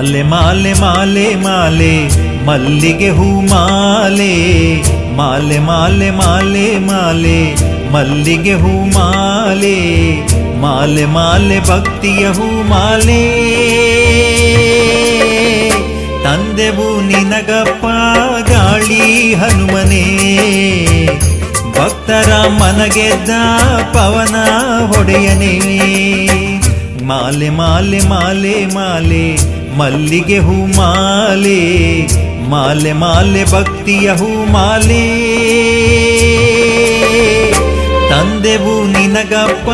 ಮಾಲೆ ಮಾಲೆ ಮಾಲೆ ಮಾಲೆ ಮಲ್ಲಿಗೆ ಹೂ ಮಾಲೆ ಮಾಲೆ ಮಾಲೆ ಮಾಲೆ ಮಾಲೆ ಮಲ್ಲಿಗೆ ಹೂ ಮಾಲೆ ಮಾಲೆ ಮಾಲೆ ಭಕ್ತಿಯ ಹೂ ಮಾಲೆ ತಂದೆವು ನಿನಗಪ್ಪ ಗಾಳಿ ಹನುಮನೇ ಭಕ್ತರ ಮನಗೆದ್ದ ಪವನ ಹೊಡೆಯನೇ ಮಾಲೆ ಮಾಲೆ ಮಾಲೆ ಮಾಲೆ ಮಲ್ಲಿಗೆ ಹೂ ಮಾಲೆ ಮಾಲೆ ಮಾಲೆ ಭಕ್ತಿಯ ಹೂ ಮಾಲೆ ತಂದೆವು ನಿನಗಪ್ಪ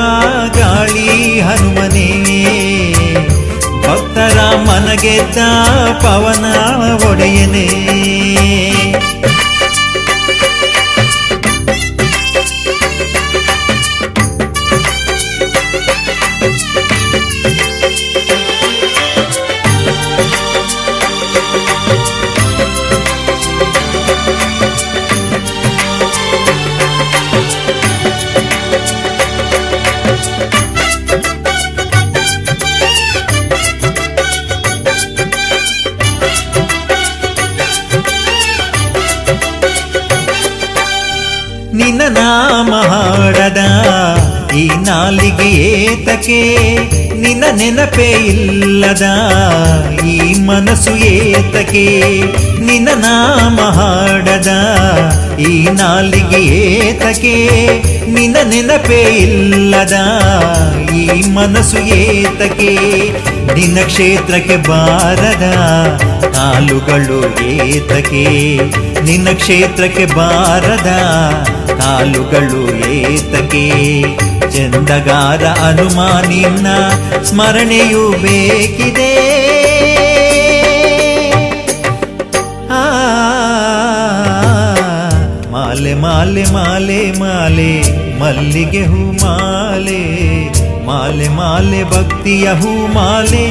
ಗಾಳಿ ಹನುಮನೇ ಭಕ್ತರ ಮನಗೆದ್ದ ಪವನ ಒಡೆಯನೇ ನಿನ್ನ ನಾಮ ಹಾಡದ ಈ ನಾಲಿಗೆ ಏತಕ್ಕೆ ನಿನ್ನ ನೆನಪೇ ಇಲ್ಲದ ಈ ಮನಸ್ಸು ಏತಕ್ಕೆ ನಿನ್ನ ನಾಮ ಹಾಡದ ಈ ನಾಲಿಗೆ ಏತಕ್ಕೆ ನಿನ್ನ ನೆನಪೇ ಇಲ್ಲದ ಈ ಮನಸ್ಸು ಏತಕ್ಕೆ ನಿನ್ನ ಕ್ಷೇತ್ರಕ್ಕೆ ಬಾರದ ಕಾಲುಗಳು ಏತಕ್ಕೆ ನಿನ್ನ ಕ್ಷೇತ್ರಕ್ಕೆ ಬಾರದ ಕಾಲುಗಳು ಏತಕ್ಕೆ ಚಂದಗಾರ ಅನುಮಾನಿನ ಸ್ಮರಣೆಯೂ ಬೇಕಿದೆ ಮಾಲೆ ಮಾಲೆ ಮಾಲೆ ಮಾಲೆ ಮಲ್ಲಿಗೆ ಹೂ ಮಾಲೆ ಮಾಲೆ ಮಾಲೆ ಭಕ್ತಿಯ ಹೂ ಮಾಲೆ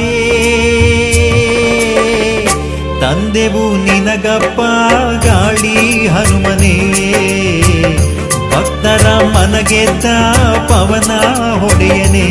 ತಂದೆವು ನಿನಗಪ್ಪ ಗಾಳಿ ಹನುಮನೇ ಭಕ್ತರ ಮನಗೆದ್ದ ಪವನ ಹೊಡೆಯನೇ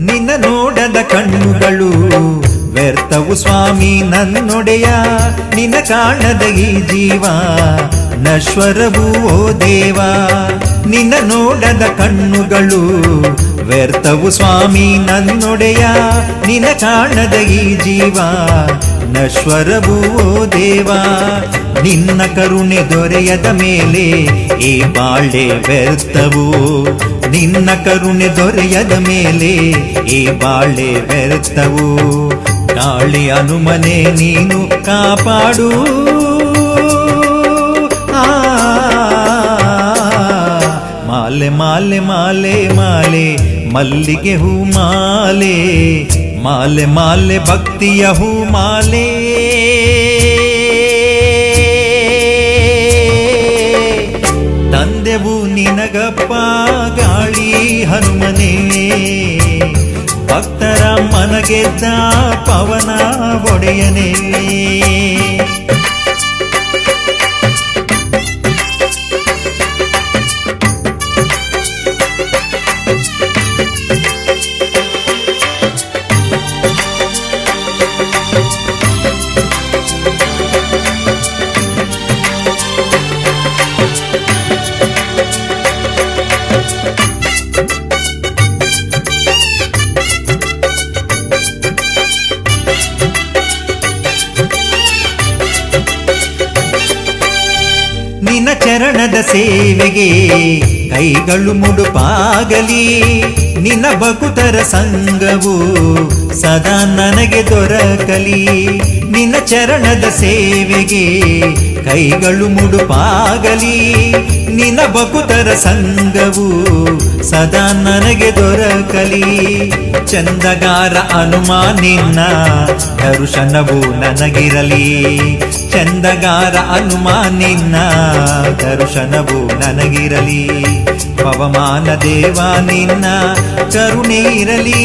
ನಿನ್ನ ನೋಡದ ಕಣ್ಣುಗಳು ವ್ಯರ್ಥವು ಸ್ವಾಮಿ ನನ್ನೊಡೆಯ ನಿನ್ನ ಕಾಣದ ಈ ಜೀವ ನಶ್ವರವು ಓ ದೇವ ನಿನ್ನ ನೋಡದ ಕಣ್ಣುಗಳು ವ್ಯರ್ಥವು ಸ್ವಾಮಿ ನನ್ನೊಡೆಯ ನಿನ್ನ ಕಾಣದ ಈ ಜೀವ ನಶ್ವರವು ಓ ದೇವ ನಿನ್ನ ಕರುಣೆ ದೊರೆಯದ ಮೇಲೆ ಈ ಬಾಳೆ ವ್ಯರ್ಥವು ನಿನ್ನ ಕರುಣೆ ದೊರೆಯದ ಮೇಲೆ ಈ ಬಾಳೆ ವ್ಯರ್ಥವು ಗಾಳಿ ಹನುಮನೆ ನೀನು ಕಾಪಾಡು ಮಾಲೆ ಮಾಲೆ ಮಾಲೆ ಮಾಲೆ ಮಲ್ಲಿಗೆ ಹೂ ಮಾಲೆ ಮಾಲೆ ಮಾಲೆ ಭಕ್ತಿಯ ಹೂ ಮಾಲೆ ತಂದೆವು ನಿನಗಪ್ಪ ಗಾಳಿ ಹನುಮನೇ ಭಕ್ತರ ಮನಗೆದ್ದ ಪವನ ಒಡೆಯನೇ ನಿನ್ನ ಚರಣದ ಸೇವೆಗೆ ಕೈಗಳು ಮುಡುಪಾಗಲಿ ನಿನ್ನ ಭಕ್ತರ ಸಂಗವು ಸದಾ ನನಗೆ ದೊರಕಲಿ ನಿನ್ನ ಚರಣದ ಸೇವೆಗೆ ಕೈಗಳು ಮುಡುಪಾಗಲಿ ನಿನ್ನ ಭಕ್ತರ ಸಂಗವು ಸದಾ ನನಗೆ ದೊರಕಲಿ ಚಂದಗಾರ ಹನುಮ ನಿನ್ನ ದರ್ಶನವು ನನಗಿರಲಿ. ಚಂದಗಾರ ಹನುಮ ನಿನ್ನ ದರ್ಶನವು ನನಗಿರಲಿ. ಪವಮಾನ ದೇವ ನಿನ್ನ ಕರುಣೆ ಇರಲಿ.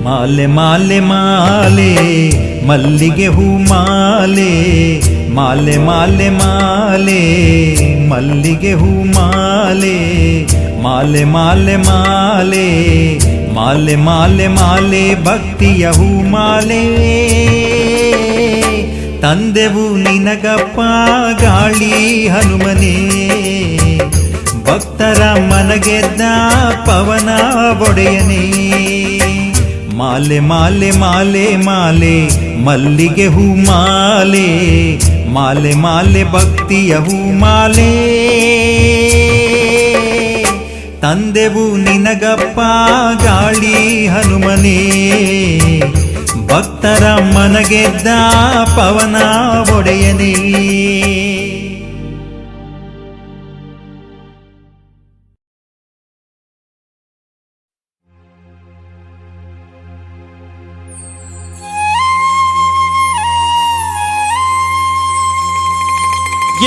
ಮಾಲೆ ಮಾಲೆ ಮಾಲೆ ಮಲ್ಲಿಗೆ ಹೂ ಮಾಲೆ, ಮಾಲೆ ಮಾಲೆ ಮಾಲೆ ಮಲ್ಲಿಗೆ ಹೂ ಮಾಲೆ, ಮಾಲೆ ಮಾಲೆ ಮಾಲೆ ಮಾಲೆ ಮಾಲೆ ಮಾಲೆ ಭಕ್ತಿಯ ಹೂ ಮಾಲೆ. ತಂದೆವು ನಿನಗಪ್ಪ ಗಾಳಿ ಹನುಮನೇ, ಭಕ್ತರ ಮನಗೆದ್ದ ಪವನ ಒಡೆಯನೇ. ಮಾಲೆ ಮಾಲೆ ಮಾಲೆ ಮಾಲೆ ಮಲ್ಲಿಗೆ ಹೂ ಮಾಲೆ, ಮಾಲೆ ಮಾಲೆ ಭಕ್ತಿಯ ಹೂ ಮಾಲೆ. ತಂದೆವು ನಿನಗಪ್ಪ ಗಾಳಿ ಹನುಮನೇ, ಭಕ್ತರ ಮನಗೆದ್ದ ಪವನ ಒಡೆಯನೇ.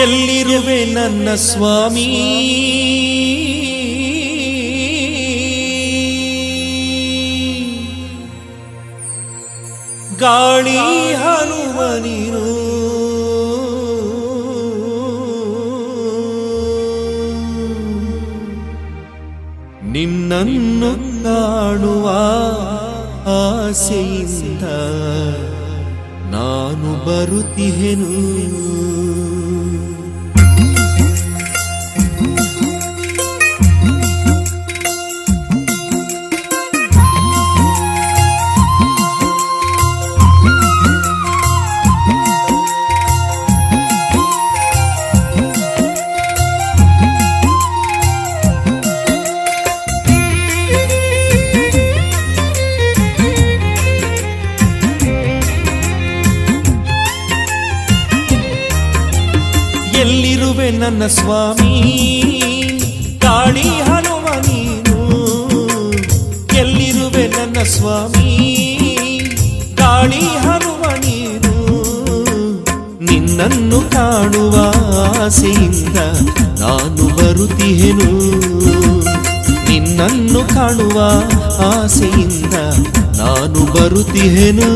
ಎಲ್ಲಿರುವೆ ನನ್ನ ಸ್ವಾಮಿ, ಗಾಳಿ ಹನುಮ ನೀನು. ನಿನ್ನನ್ನು ಕಾಣುವ ಆಸೆಯಿಂದ ನಾನು ಬರುತ್ತಿಹೆನು. ಎಲ್ಲಿರುವೆ ನನ್ನ ಸ್ವಾಮಿ, ಗಾಳಿ ಹನುಮ ನೀನು. ಎಲ್ಲಿರುವೆ ನನ್ನ ಸ್ವಾಮಿ, ಗಾಳಿ ಹನುಮ ನೀನು. ನಿನ್ನನ್ನು ಕಾಣುವ ಆಸೆಯಿಂದ ನಾನು ಬರುತ್ತಿಹೆನು. ನಿನ್ನನ್ನು ಕಾಣುವ ಆಸೆಯಿಂದ ನಾನು ಬರುತ್ತಿಹೆನು.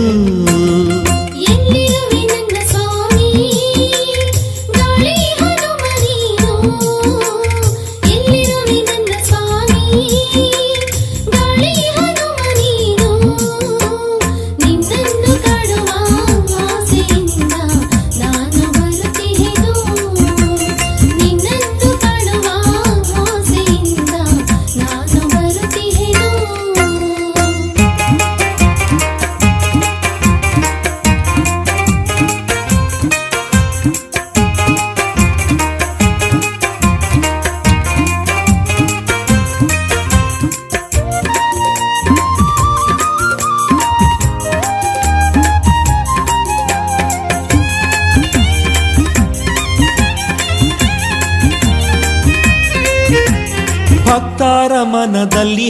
ಭಕ್ತರ ಮನದಲ್ಲಿ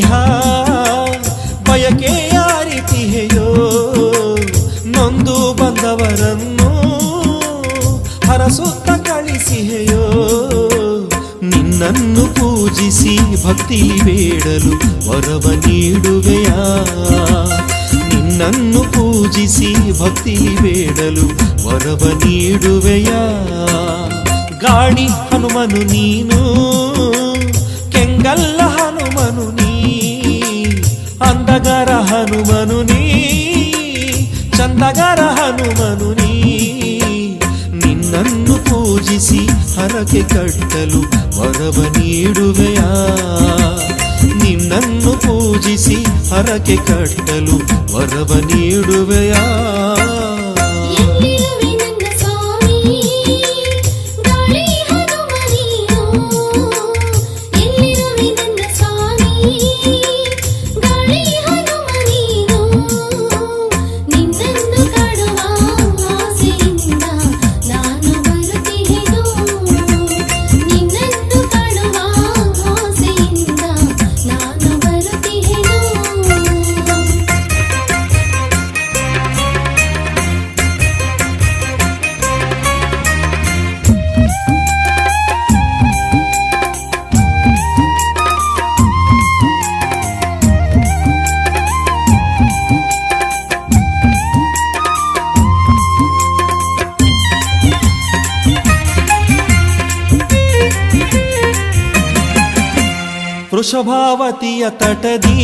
ಬಯಕೆ ಯಾರಿತಿಹೆಯೋ, ನೊಂದು ಬಂದವರನ್ನು ಹರಸುತ್ತ ಕಳಿಸಿಹೆಯೋ. ನಿನ್ನನ್ನು ಪೂಜಿಸಿ ಭಕ್ತಿ ಬೇಡಲು ವರವ ನೀಡುವೆಯಾ. ನಿನ್ನನ್ನು ಪೂಜಿಸಿ ಭಕ್ತಿ ಬೇಡಲು ವರವ ನೀಡುವೆಯಾ. ಗಾಳಿ ಹನುಮನು ನೀನು, ಕೆಂಗಲ್ಲ ಹನುಮನು ನೀ. ಅಂದಗಾರ ಹನುಮನು ನೀ, ಚಂದಗಾರ ಹನುಮನು ನೀ. ನಿನ್ನನ್ನು ಪೂಜಿಸಿ ಹರಕೆ ಕಟ್ಟಲು ವರವ ನೀಡುವೆಯಾ. ನಿನ್ನನ್ನು ಪೂಜಿಸಿ ಹರಕೆ ಕಟ್ಟಲು ವರವ ನೀಡುವೆಯಾ. ನಿನ್ನನ್ನು ಕಾಣುವ ಆಸೆಯಿಂದ ವೃಷಭಾವತಿಯ ತಟದಿ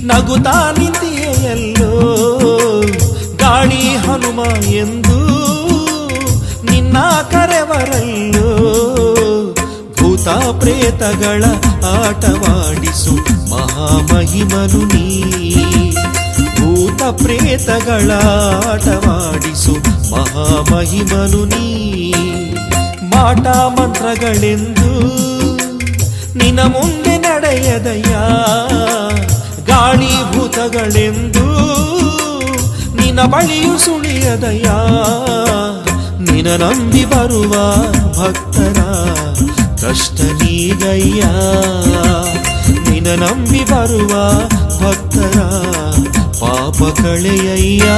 ನಗುತ್ತಾ ನಿಂತಿಯೆಯಲ್ಲೋ ಗಾಳಿ ಹನುಮ ಎಂದು ನಿನ್ನ ಕರೆವರಲ್ಲೋ ಭೂತ ಪ್ರೇತಗಳ ಆಟವಾಡಿಸು ಮಹಾಮಹಿಮನು ನೀ ಭೂತ ಪ್ರೇತಗಳ ಆಟವಾಡಿಸು ಮಹಾಮಹಿಮನು ನೀ ಮಾಟ ಮಂತ್ರಗಳೆಂದು ನಿನ್ನ ಮುಂದೆ ನಡೆಯದಯ್ಯ ಗಾಳಿ ಭೂತಗಳೆಂದು ನಿನ್ನ ಬಳಿಯು ಸುಳಿಯದಯ್ಯ ನಿನ್ನ ನಂಬಿ ಬರುವ ಭಕ್ತರ ಕಷ್ಟ ನೀಗಯ್ಯ ನಿನ್ನ ನಂಬಿ ಬರುವ ಭಕ್ತರ ಪಾಪ ಕಳೆಯಯ್ಯ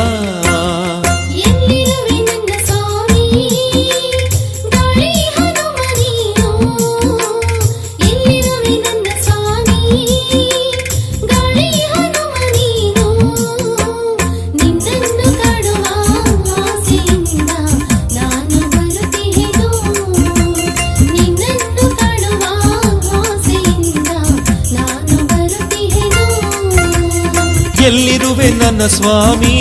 ಎಲ್ಲಿರುವೆ ನನ್ನ ಸ್ವಾಮಿ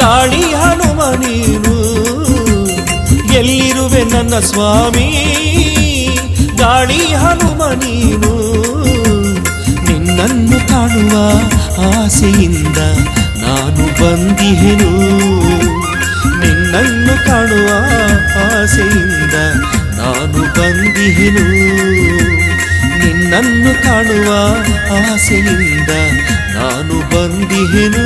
ಗಾಳಿ ಹನುಮ ನೀನು ಎಲ್ಲಿರುವೆ ನನ್ನ ಸ್ವಾಮಿ ಗಾಳಿ ಹನುಮ ನೀನು ನಿನ್ನನ್ನು ಕಾಣುವ ಆಸೆಯಿಂದ ನಾನು ಬಂದಿಹೆನು ನಿನ್ನನ್ನು ಕಾಣುವ ಆಸೆಯಿಂದ ನಾನು ಬಂದಿಹೆನು ನಿನ್ನನ್ನು ಕಾಣುವ ಆಸೆಯಿಂದ ನಾನು ಬಂದಿಹೆನು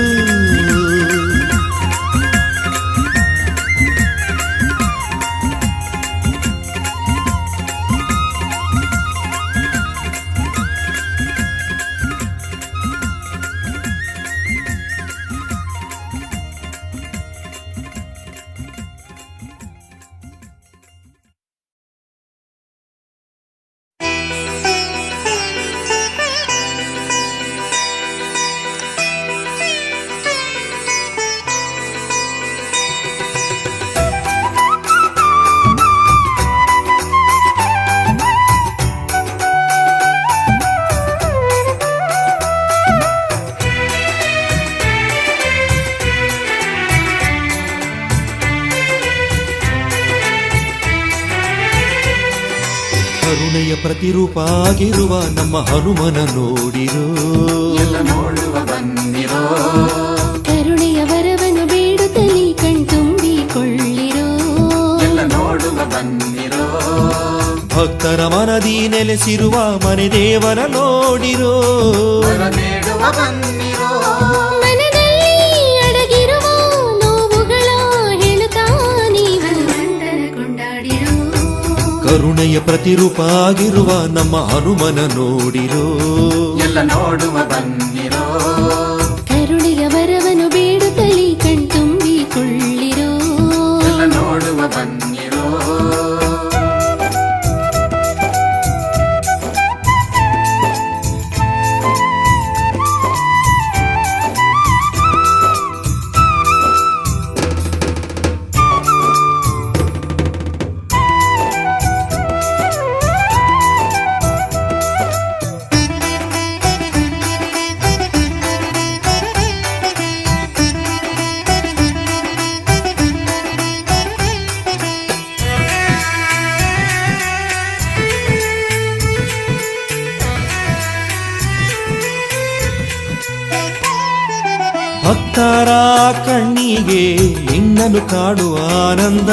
ಕರುಣೆಯ ಪ್ರತಿರೂಪ ಆಗಿರುವ ನಮ್ಮ ಹನುಮನ ನೋಡಿರೋ ನೋಡುವ ಬನ್ನಿರೋ ಕರುಣೆಯ ವರವನ್ನು ಬೇಡುತ್ತಲೇ ಕಣ್ತುಂಬಿಕೊಳ್ಳಿರೋ ಎಲ್ಲ ನೋಡುವ ಬನ್ನಿರೋ ಭಕ್ತರ ಮನದಿ ನೆಲೆಸಿರುವ ಮನೆ ದೇವರ ನೋಡಿರೋ ವರ ಬೇಡುವ ಬನ್ನಿರೋ ಮನದಲ್ಲಿ ಅಡಗಿರುವ ನೋವುಗಳ ಹೇಳುತ್ತಾ ನೀವು ಹನುಮಂತನ ಕೊಂಡಾಡಿರೋ ಕರುಣೆಯ ಪ್ರತಿರೂಪ ಆಗಿರುವ ನಮ್ಮ ಹನುಮನ ನೋಡಿರೋ ಎಲ್ಲ ನೋಡುವ ಬನ್ನಿರೋ ಕರುಣೆಯ ವರವನ್ನು ಬೇಡುತ್ತಲೇ ಕಣ್ತುಂಬಿಕೊಳ್ಳಿರೋ ಎಲ್ಲ ನೋಡುವ ಬನ್ನಿರೋ ಭಕ್ತರ ಕಣ್ಣಿಗೆ ನಿನ್ನನ್ನು ಕಾಡುವ ಆನಂದ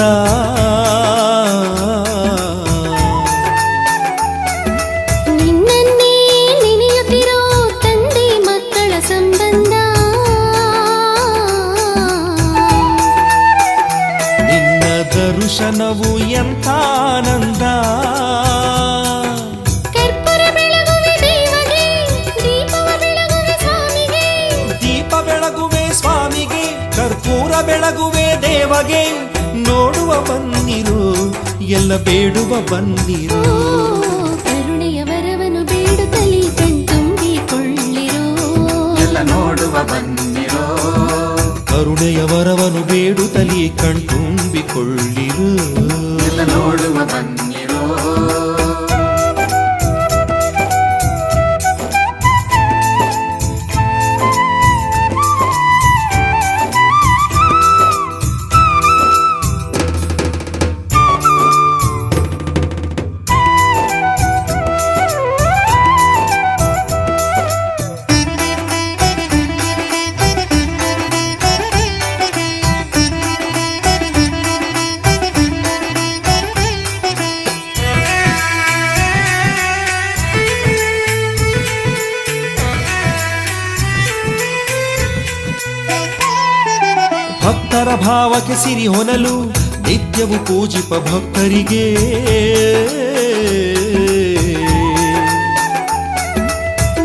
ನಿನ್ನನ್ನೇ ನೆನೆಯುತ್ತಿರೋ ತಂದೆ ಮಕ್ಕಳ ಸಂಬಂಧ ನಿನ್ನ ದರ್ಶನವು ಎಂಥ ಆನಂದ ಕರ್ಪೂರ ಬೆಳಗುವೆ ದೇವಗೆ ದೀಪವ ಬೆಳಗುವೆ ಸ್ವಾಮಿಗೆ ದೀಪ ಬೆಳಗುವೆ ಸ್ವಾಮಿಗೆ ಕರ್ಪೂರ ಬೆಳಗುವೆ ದೇವಗೆ ನೋಡುವ ಬನ್ನಿರು ಎಲ್ಲ ಬೇಡುವ ಬನ್ನಿರು ಕರುಣೆಯ ವರವನ್ನು ಬೇಡುತ್ತಲೇ ಕಣ್ತುಂಬಿಕೊಳ್ಳಿರೋ ಎಲ್ಲ ನೋಡುವ ಬನ್ನಿರೋ ಕರುಣೆಯ ವರವನ್ನು ಬೇಡುತ್ತಲೇ ಕಣ್ತುಂಬಿಕೊಳ್ಳಿರು ಎಲ್ಲ ನೋಡುವ ಬನ್ನಿರೋ ಭಕ್ತರ ಭಾವಕ್ಕೆ ಸಿರಿ ಹೊನಲು ನಿತ್ಯವು ಪೂಜಿಪ ಭಕ್ತರಿಗೆ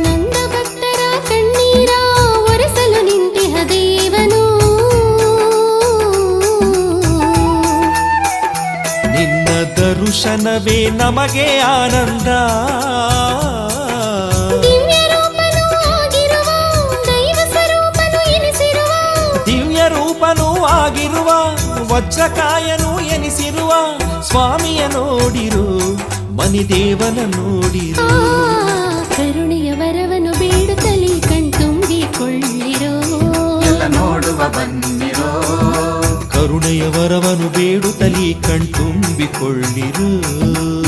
ನಂದ ಭಕ್ತರ ಕಣ್ಣೀರ ಒರೆಸಲು ನಿಂತಿಹ ದೇವನು ನಿನ್ನ ದರ್ಶನವೇ ನಮಗೆ ಆನಂದ ದಿವ್ಯ ರೂಪನು ಆಗಿರುವ ದೈವ ಸ್ವರೂಪನು ಎನಿಸಿರುವ ದಿವ್ಯ ರೂಪನೂ ಆಗಿರುವ ವಜ್ರಕಾಯನು ಎನಿಸಿರುವ ಸ್ವಾಮಿಯ ನೋಡಿರು ಮನಿದೇವನ ನೋಡಿರು ಕರುಣೆಯ ವರವನ್ನು ಬೇಡುತ್ತಲೇ ಕಣ್ತುಂಬಿಕೊಳ್ಳಿರೋ ಎಲ್ಲ ನೋಡುವ ಬನ್ನಿರೋ ಕರುಣೆಯ ವರವನು ಬೇಡುತ್ತಲೇ ಕಣ್ತುಂಬಿಕೊಳ್ಳಿರು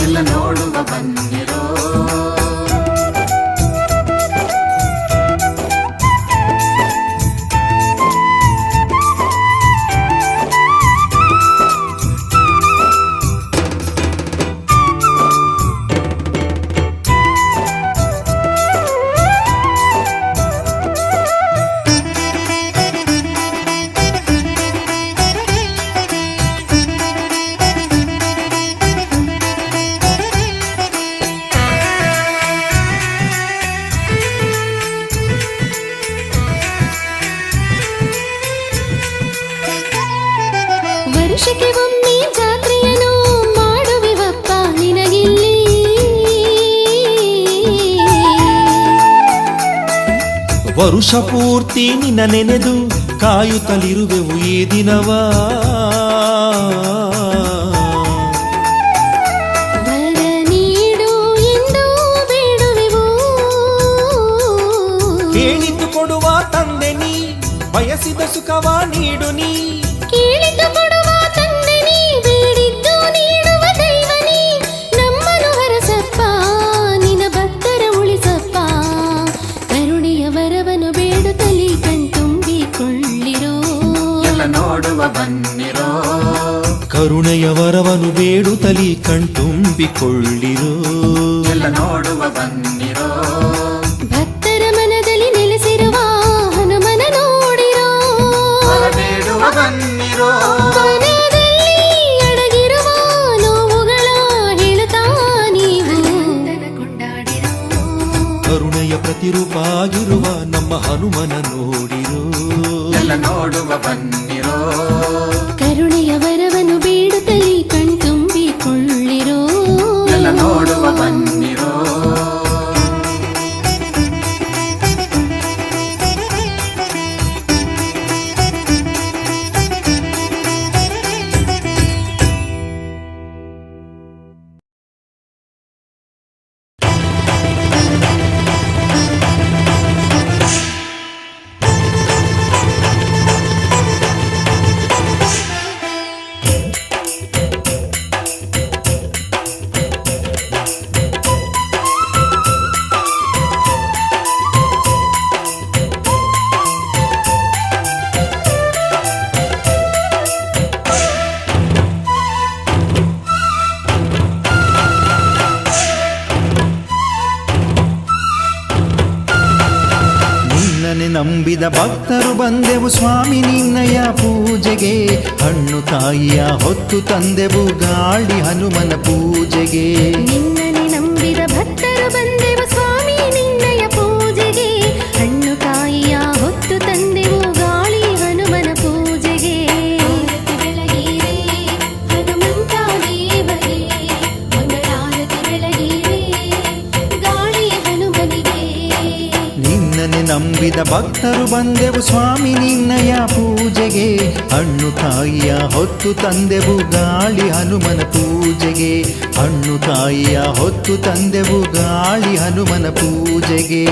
ಎಲ್ಲ ನೋಡುವ ಬನ್ನಿರೋ ವರ್ಷಕ್ಕೆ ಒಮ್ಮೆ ಜಾತ್ರೆಯನ್ನು ಮಾಡುವಿವಪ್ಪ ನಿನಗಿಲ್ಲಿ ವರುಷ ಪೂರ್ತಿ ನಿನ್ನ ನೆನೆದು ಕಾಯುತ್ತಲಿರುವೆವು ಈ ದಿನವ ವರ ನೀಡು ಎಂದು ಬೇಡುವೆವು ಕೇಳಿದ್ದು ಕೊಡುವ ತಂದೆ ನೀ ಬಯಸಿದ ಸುಖವ ನೀಡು ನೀ ಕೇಳಿದ್ದು ಕೊಡುವ ತಂದೆ ನೀ ಬೇಡಿದ್ದು ನೀಡುವ ದೈವ ನೀ ನಮ್ಮನು ಹರಸಪ್ಪ ನಿನ ಭಕ್ತರ ಉಳಿಸಪ್ಪ ಕರುಣೆಯ ವರವನ್ನು ಬೇಡುತ್ತಲೇ ಕಣ್ತುಂಬಿಕೊಳ್ಳಿರೋ ಎಲ್ಲ ನೋಡುವ ಬನ್ನಿರೋ ಕರುಣೆಯ ವರವನು ಬೇಡುತ್ತಲೇ ಕಣ್ತುಂಬಿಕೊಳ್ಳಿರು ಎಲ್ಲ ನೋಡುವ ಬನ್ನಿರೋ ಭಕ್ತರ ಮನದಲ್ಲಿ ನೆಲೆಸಿರುವ ಹನುಮನ ನೋಡಿರೋ ವರ ಬೇಡುವ ಬನ್ನಿರೋ ಮನದಲ್ಲಿ ಅಡಗಿರುವ ನೋವುಗಳ ಹೇಳುತ್ತಾ ನೀವು ಕೊಂಡಾಡಿರೋ ಕರುಣೆಯ ಪ್ರತಿರೂಪ ಆಗಿರುವ ನಮ್ಮ ಹನುಮನ ನೋಡಿರು ಎಲ್ಲ ನೋಡುವ ಬನ್ನಿರೋ ಕರುಣೆಯ ವರವನ್ನು ಬೇಡುತ್ತಲೇ ಕಣ್ತುಂಬಿಕೊಳ್ಳಿರೋ ಎಲ್ಲ ನೋಡುವ ಬನ್ನಿರೋ ನಂಬಿದ ಭಕ್ತರು ಬಂದೆವು ಸ್ವಾಮಿ ನಿನ್ನಯ ಪೂಜೆಗೆ ಹಣ್ಣು ಕಾಯಿಯ ಹೊತ್ತು ತಂದೆವು ಗಾಳಿ ಹನುಮನ ಪೂಜೆಗೆ ನಿನ್ನನೆ ನಂಬಿದ ಭಕ್ತರು ಬಂದೆವು ಸ್ವಾಮಿ ನಿನ್ನಯ ಪೂಜೆಗೆ ಹಣ್ಣು ಕಾಯಿಯ ಹೊತ್ತು ತಂದೆವು ಗಾಳಿ ಹನುಮನ ಪೂಜೆಗೆ ಆರತಿ ಬೆಳಗಿರೆ ಹನುಮಂತ ದೇವರೇ ಮಂಗಳಾರತಿ ಬೆಳಗಿರೆ ಗಾಳಿ ಹನುಮನಿಗೆ ನಿನ್ನನೆ ನಂಬಿದ ಭಕ್ತರು ಬಂದೆವು ಸ್ವಾಮಿ ನಿನ್ನಯ ಪೂಜೆಗೆ ಹಣ್ಣು ಕಾಯಿಯ ಹೊತ್ತು ತಂದೆವು ಗಾಳಿ ಹನುಮನ ಪೂಜೆಗೆ ಹಣ್ಣು ಕಾಯಿಯ ಹೊತ್ತು ತಂದೆವು ಗಾಳಿ ಹನುಮನ ಪೂಜೆಗೆ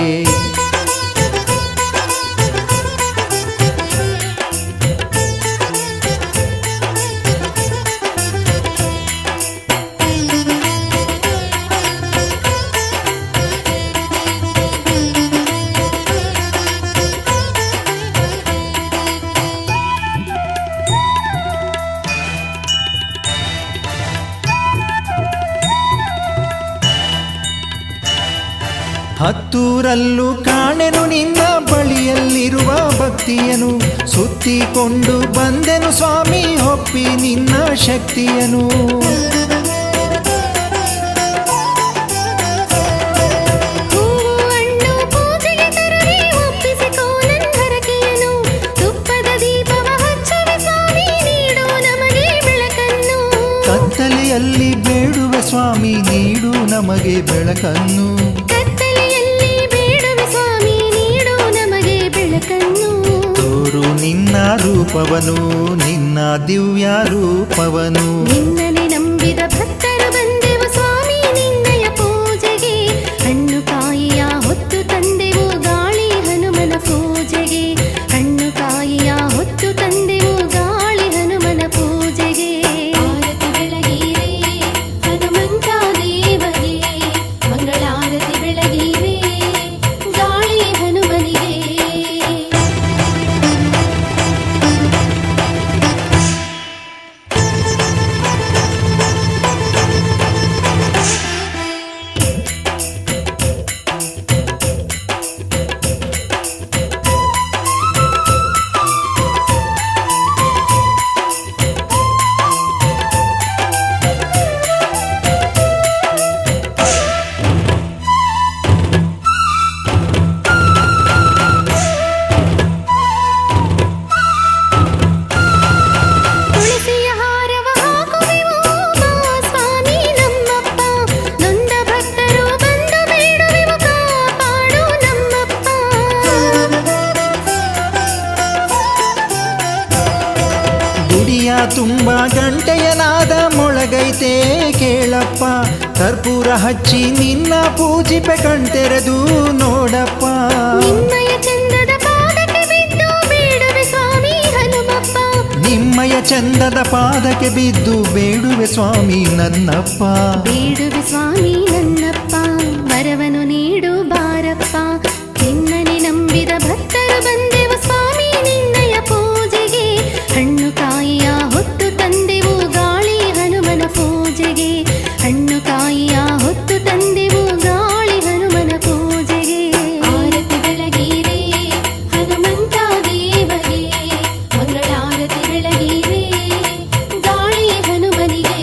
ಹತ್ತೂರಲ್ಲೂ ಕಾಣೆನು ನಿನ್ನ ಬಳಿಯಲ್ಲಿರುವ ಭಕ್ತಿಯನು ಸುತ್ತ ಎತ್ತಿಕೊಂಡು ಬಂದೆನು ಸ್ವಾಮಿ ಒಪ್ಪಿ ನಿನ್ನ ಶಕ್ತಿಯನು. ಹೂವು ಹಣ್ಣು ಪೂಜೆಗೆ ತರುವೆ ಒಪ್ಪಿಸಿಕೋ ನನ್ಹರಕೆಯನು. ತುಪ್ಪದ ದೀಪವ ಹಚ್ಚುವೆ ಸ್ವಾಮಿ ನೀಡು ನಮಗೆ ಬೆಳಕನ್ನು. ಕತ್ತಲೆಯಲ್ಲಿ ಬೇಡುವೆ ಸ್ವಾಮಿ ನೀಡು ನಮಗೆ ಬೆಳಕನ್ನು. ಕತ್ತಲೆಯಲ್ಲಿ ಬೇಡುವೆ ಸ್ವಾಮಿ ನೀಡು ನಮಗೆ ಬೆಳಕನ್ನು. ತೋರು ನಿನ್ನ ರೂಪವನು ನಿನ್ನ ದಿವ್ಯ ರೂಪವನು. ನಿನ್ನನೆ ನಂಬಿದ ಭಕ್ತರು ಬಂದೆವು ಸ್ವಾಮಿ ನಿನ್ನಯ ಪೂಜೆಗೆ. ಹಣ್ಣು ಕಾಯಿಯ ಹೊತ್ತು ತಂದೆವು ಗಾಳಿ ಹನುಮನ ಪೂಜೆಗೆ. ಹಣ್ಣು ಕಾಯಿಯ ಹೊತ್ತು ತಂದೆವು ಗಾಳಿ ಹನುಮನ ಪೂಜೆಗೆ. ಆರತಿ ಬೆಳಗಿರೆ ಹನುಮಂತ ದೇವರೇ, ಮಂಗಳಾರತಿ ಬೆಳಗಿರೆ ಗಾಳಿ ಹನುಮನಿಗೆ. ತುಳಸಿಯ ಹಾರವ ಹಾಕುವೆವು ಬಾ ಸ್ವಾಮಿ ನಮ್ಮಪ್ಪ. ನೊಂದ ಭಕ್ತರು ಬಂದು ಬೇಡುವೆವು ಕಾಪಾಡು ನಮ್ಮಪ್ಪ. ಗುಡಿಯ ತುಂಬ ಗಂಟೆಯ ನಾದ ಮೊಳಗೈತೆ ಕೇಳಪ್ಪ. ಕರ್ಪೂರ ಹಚ್ಚಿ ನಿನ್ನ ಪೂಜಿಪೆ ಕಣ್ತೆರೆದು ನೋಡಪ್ಪ. ನಿಮ್ಮಯ ಚಂದದ ಪಾದಕ್ಕೆ ಬಿದ್ದು ಬೇಡುವೆ ಸ್ವಾಮಿ ಹನುಮಪ್ಪ. ನಿಮ್ಮಯ ಚಂದದ ಪಾದಕ್ಕೆ ಬಿದ್ದು ಬೇಡುವೆ ಸ್ವಾಮಿ ನನ್ನಪ್ಪ. ಬೇಡುವೆ ಸ್ವಾಮಿ ನನ್ನಪ್ಪ ವರವನು ನೀಡು ಬಾರಪ್ಪ. ನಿನ್ನನೆ ನಂಬಿದ ಭಕ್ತರು ಬಂದೆವು ಸ್ವಾಮಿ ನಿನ್ನಯ ಪೂಜೆಗೆ. ಹಣ್ಣು ಕಾಯಿಯ ಹೊತ್ತು ತಂದೆವು ಗಾಳಿ ಹನುಮನ ಪೂಜೆಗೆ. ಹಣ್ಣು ಕಾಯಿಯ ಹೊತ್ತು ತಂದೆವು ಗಾಳಿ ಹನುಮನ ಪೂಜೆಗೆ. ಆರತಿ ಬೆಳಗಿರೆ ಹನುಮಂತ ದೇವರೇ, ಮಂಗಳಾರತಿ ಬೆಳಗಿರೆ ಗಾಳಿ ಹನುಮನಿಗೆ.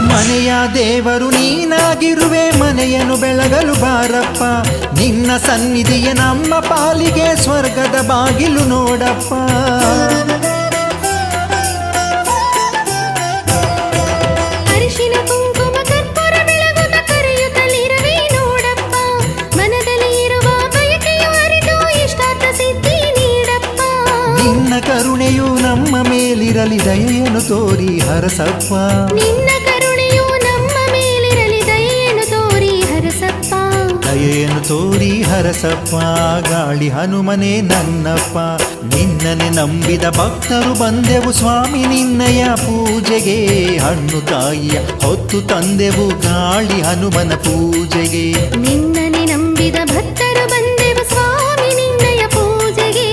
ಮನೆಯ ದೇವರು ನೀನಾಗಿರುವೆ ಮನೆಯನ್ನು ಬೆಳಗಲು ಬಾರಪ್ಪ. ನಿನ್ನ ಸನ್ನಿಧಿಯ ನಮ್ಮ ಪಾಲಿಗೆ ಸ್ವರ್ಗದ ಬಾಗಿಲು ನೋಡಪ್ಪ. ಅರಿಶಿನ ಕುಂಕುಮ ಕರ್ಪೂರ ಬೆಳಗುತ್ತ ಕರೆಯುತ್ತಲಿರುವೆ ನೋಡಪ್ಪ. ಮನದಲ್ಲಿ ಇರುವ ಬಯಕೆಯು ಅರಿತು ಇಷ್ಟಾರ್ಥ ಸಿದ್ಧಿ ನೀಡಪ್ಪ. ನಿನ್ನ ಕರುಣೆಯು ನಮ್ಮ ಮೇಲಿರಲಿ ದಯೆಯನ್ನು ತೋರಿ ಹರಸಪ್ಪ. ನಿನ್ನ ಕರುಣೆಯು ನಮ್ಮ ಮೇಲಿರಲಿ ದಯೆಯನ್ನು ತೋರಿ ಹರಸಪ್ಪ. ದಯೆಯನ್ನು ತೋರಿ ಹರಸಪ್ಪ ಗಾಳಿ ಹನುಮನೆ ನನ್ನಪ್ಪ. ನಿನ್ನನೆ ನಂಬಿದ ಭಕ್ತರು ಬಂದೆವು ಸ್ವಾಮಿ ನಿನ್ನಯ ಪೂಜೆಗೆ. ಹಣ್ಣು ಕಾಯಿಯ ಹೊತ್ತು ತಂದೆವು ಗಾಳಿ ಹನುಮನ ಪೂಜೆಗೆ. ನಿನ್ನನೆ ನಂಬಿದ ಭಕ್ತರು ಬಂದೆವು ಸ್ವಾಮಿ ನಿನ್ನಯ ಪೂಜೆಗೆ.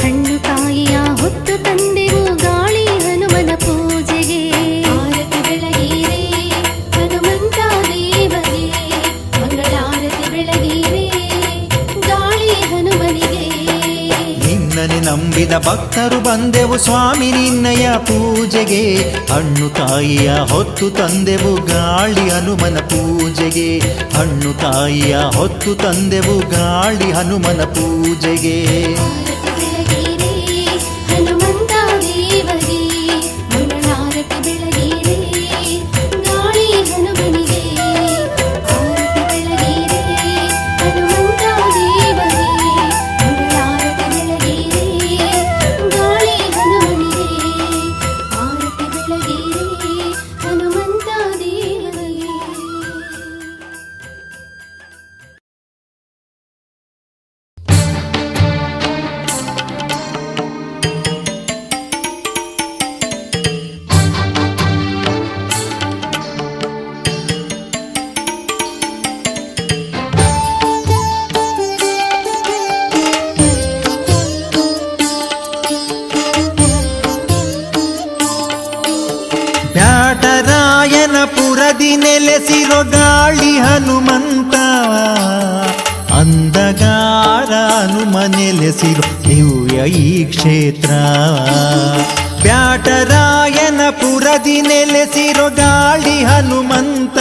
ಹಣ್ಣು ಕಾಯಿಯ ಹೊತ್ತು ತಂದೆವು ಗಾಳಿ ಹನುಮನ ಪೂಜೆಗೆ. ಆರತಿ ಬೆಳಗಿರೆ ಹನುಮಂತ ದೇವರೇ, ಮಂಗಳಾರತಿ ಬೆಳಗಿರೆ ಗಾಳಿ ಹನುಮನಿಗೆ. ನಿನ್ನನೆ ನಂಬಿದ ಭಕ್ತರು ಬಂದೆವು ಸ್ವಾಮಿ ನಿನ್ನಯ ಪೂಜೆಗೆ. ಹಣ್ಣು ಕಾಯಿಯ ಹೊತ್ತು ತಂದೆವು ಗಾಳಿ ಹನುಮನ ಪೂಜೆಗೆ. ಹಣ್ಣು ಕಾಯಿಯ ಹೊತ್ತು ತಂದೆವು ಗಾಳಿ ಹನುಮನ ಪೂಜೆಗೆ. ನೆಲೆಸಿರೋ ಗಾಳಿ ಹನುಮಂತ ಅಂಧಗಾರ ಹನುಮ ನೆಲೆಸಿರೋ ದಿವ್ಯ ಈ ಕ್ಷೇತ್ರ ಬ್ಯಾಟರಾಯನಪುರದಿ ನೆಲೆಸಿರೋ ಗಾಳಿ ಹನುಮಂತ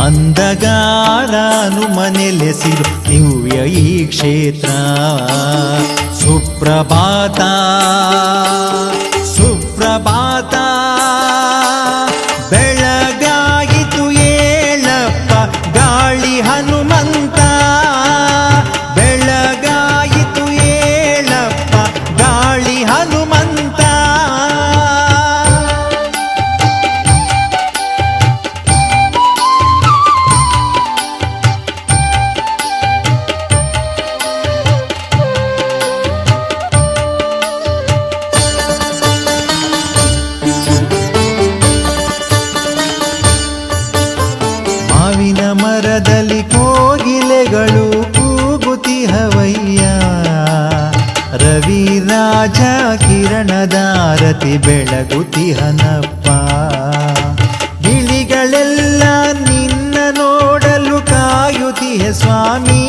ಅಂಧಗಾರ ಹನುಮ ನೆಲೆಸಿರೋ ದಿವ್ಯ ಈ ಕ್ಷೇತ್ರ ಸುಪ್ರಭಾತ ಸುಪ್ರಭಾತ ಬೆಳಗಾಯಿತು ಏಳಪ್ಪ ಗಾಳಿ ಹನುಮಂತ ಬೆಳಗಾಯಿತು ಏಳಪ್ಪ ಗಾಳಿ ಹನುಮಂತ ಮಾವಿನ ಮರದಲ್ಲಿ ಕೋಗಿಲೆಗಳು ಕೂಗುತಿಹವಯ್ಯ ರವಿರಾಜ ಕಿರಣದಾರತಿ ಬೆಳಗುತಿಹನಪ್ಪ ಗಿಳಿಗಳೆಲ್ಲ ನಿನ್ನ ನೋಡಲು ಕಾಯುತಿಹ ಸ್ವಾಮಿ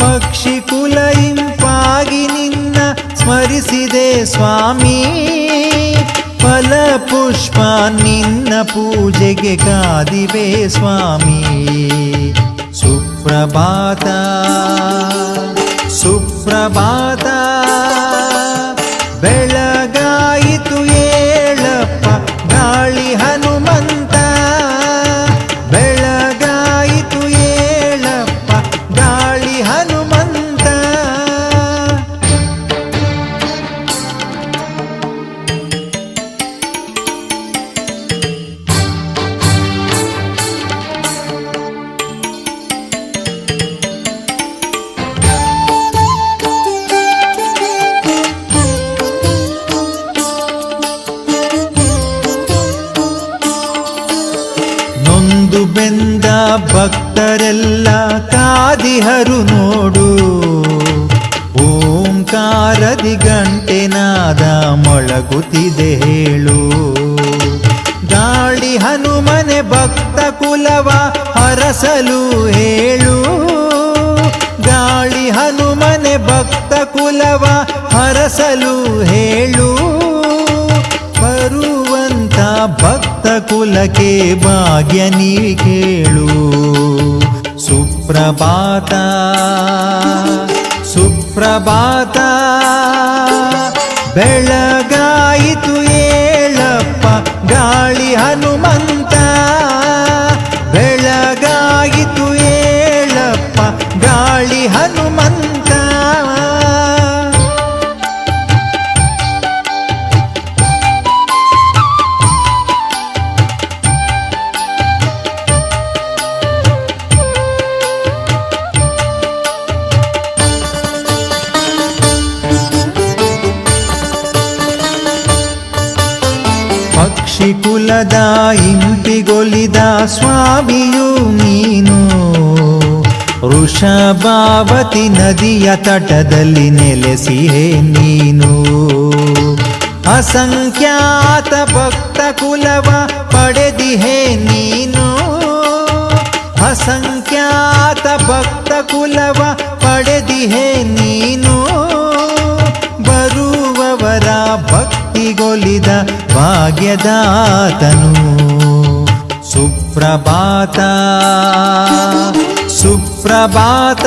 ಪಕ್ಷಿ ಕುಲ ಇಂಪಾಗಿ ನಿನ್ನ ಸ್ಮರಿಸಿದೆ ಸ್ವಾಮಿ ಫಲ ಪುಷ್ಪ ನಿನ್ನ ಪೂಜೆಗೆ ಕಾದಿವೆ ಸ್ವಾಮಿ ಸುಪ್ರಭಾತ ಸುಪ್ರಭಾತ ಬೆಳಗಾಯಿತು ಏಳಪ್ಪ ಗಾಳಿ ಹನುಮಂತ ಬೆಳಗಾಯಿತು ಏಳಪ್ಪ ಗಾಳಿ ಹನುಮಂತ ನೊಂದು ಬೆಂದ ಭಕ್ತರೆಲ್ಲ ಕಾದಿಹರು ನೋಡು ಓಂಕಾರದಿ ಗಂಟೆನಾದ ಮೊಳಗುತ್ತಿದೆ ಹೇಳು ಗಾಳಿ ಹನುಮನೆ ಭಕ್ತ ಕುಲವ ಹರಸಲು ಹೇಳು ಗಾಳಿ ಹನುಮನೆ ಭಕ್ತ ಕುಲವ ಹರಸಲು ಹೇಳು ಬರುವಂತ ಭಕ್ತ ಕುಲಕ್ಕೆ ಭಾಗ್ಯ ನೀ ಕೇಳು ಸುಪ್ರಭಾತ ಸುಪ್ರಭಾತ ಬೆಳಗಾಯಿತು ಏಳಪ್ಪ ಗಾಳಿ ಹನುಮಂತ ಬೆಳಗಾಯಿತು ಏಳಪ್ಪ ಗಾಳಿ ಹನುಮಂತ ಪಕ್ಷಿ ಕುಲದ ಇಂಪಿಗೊಲಿದ ಸ್ವಾಮಿಯು ನೀನು ವೃಷಭಾವತಿ ನದಿಯ ತಟದಲ್ಲಿ ನೆಲೆಸಿಯೇ ನೀನು ಅಸಂಖ್ಯಾತ ಭಕ್ತ ಕುಲವ ಪಡೆದಿಹೇ ನೀನು ಅಸಂಖ್ಯಾತ ಭಕ್ತ ಕುಲವ ಪಡೆದಿಹೇ ನೀನು ಬರುವವರ ಭಕ್ತಿಗೊಲಿದ ಭಾಗ್ಯದಾತನು ಸುಪ್ರಭಾತ ಸುಪ್ರಭಾತ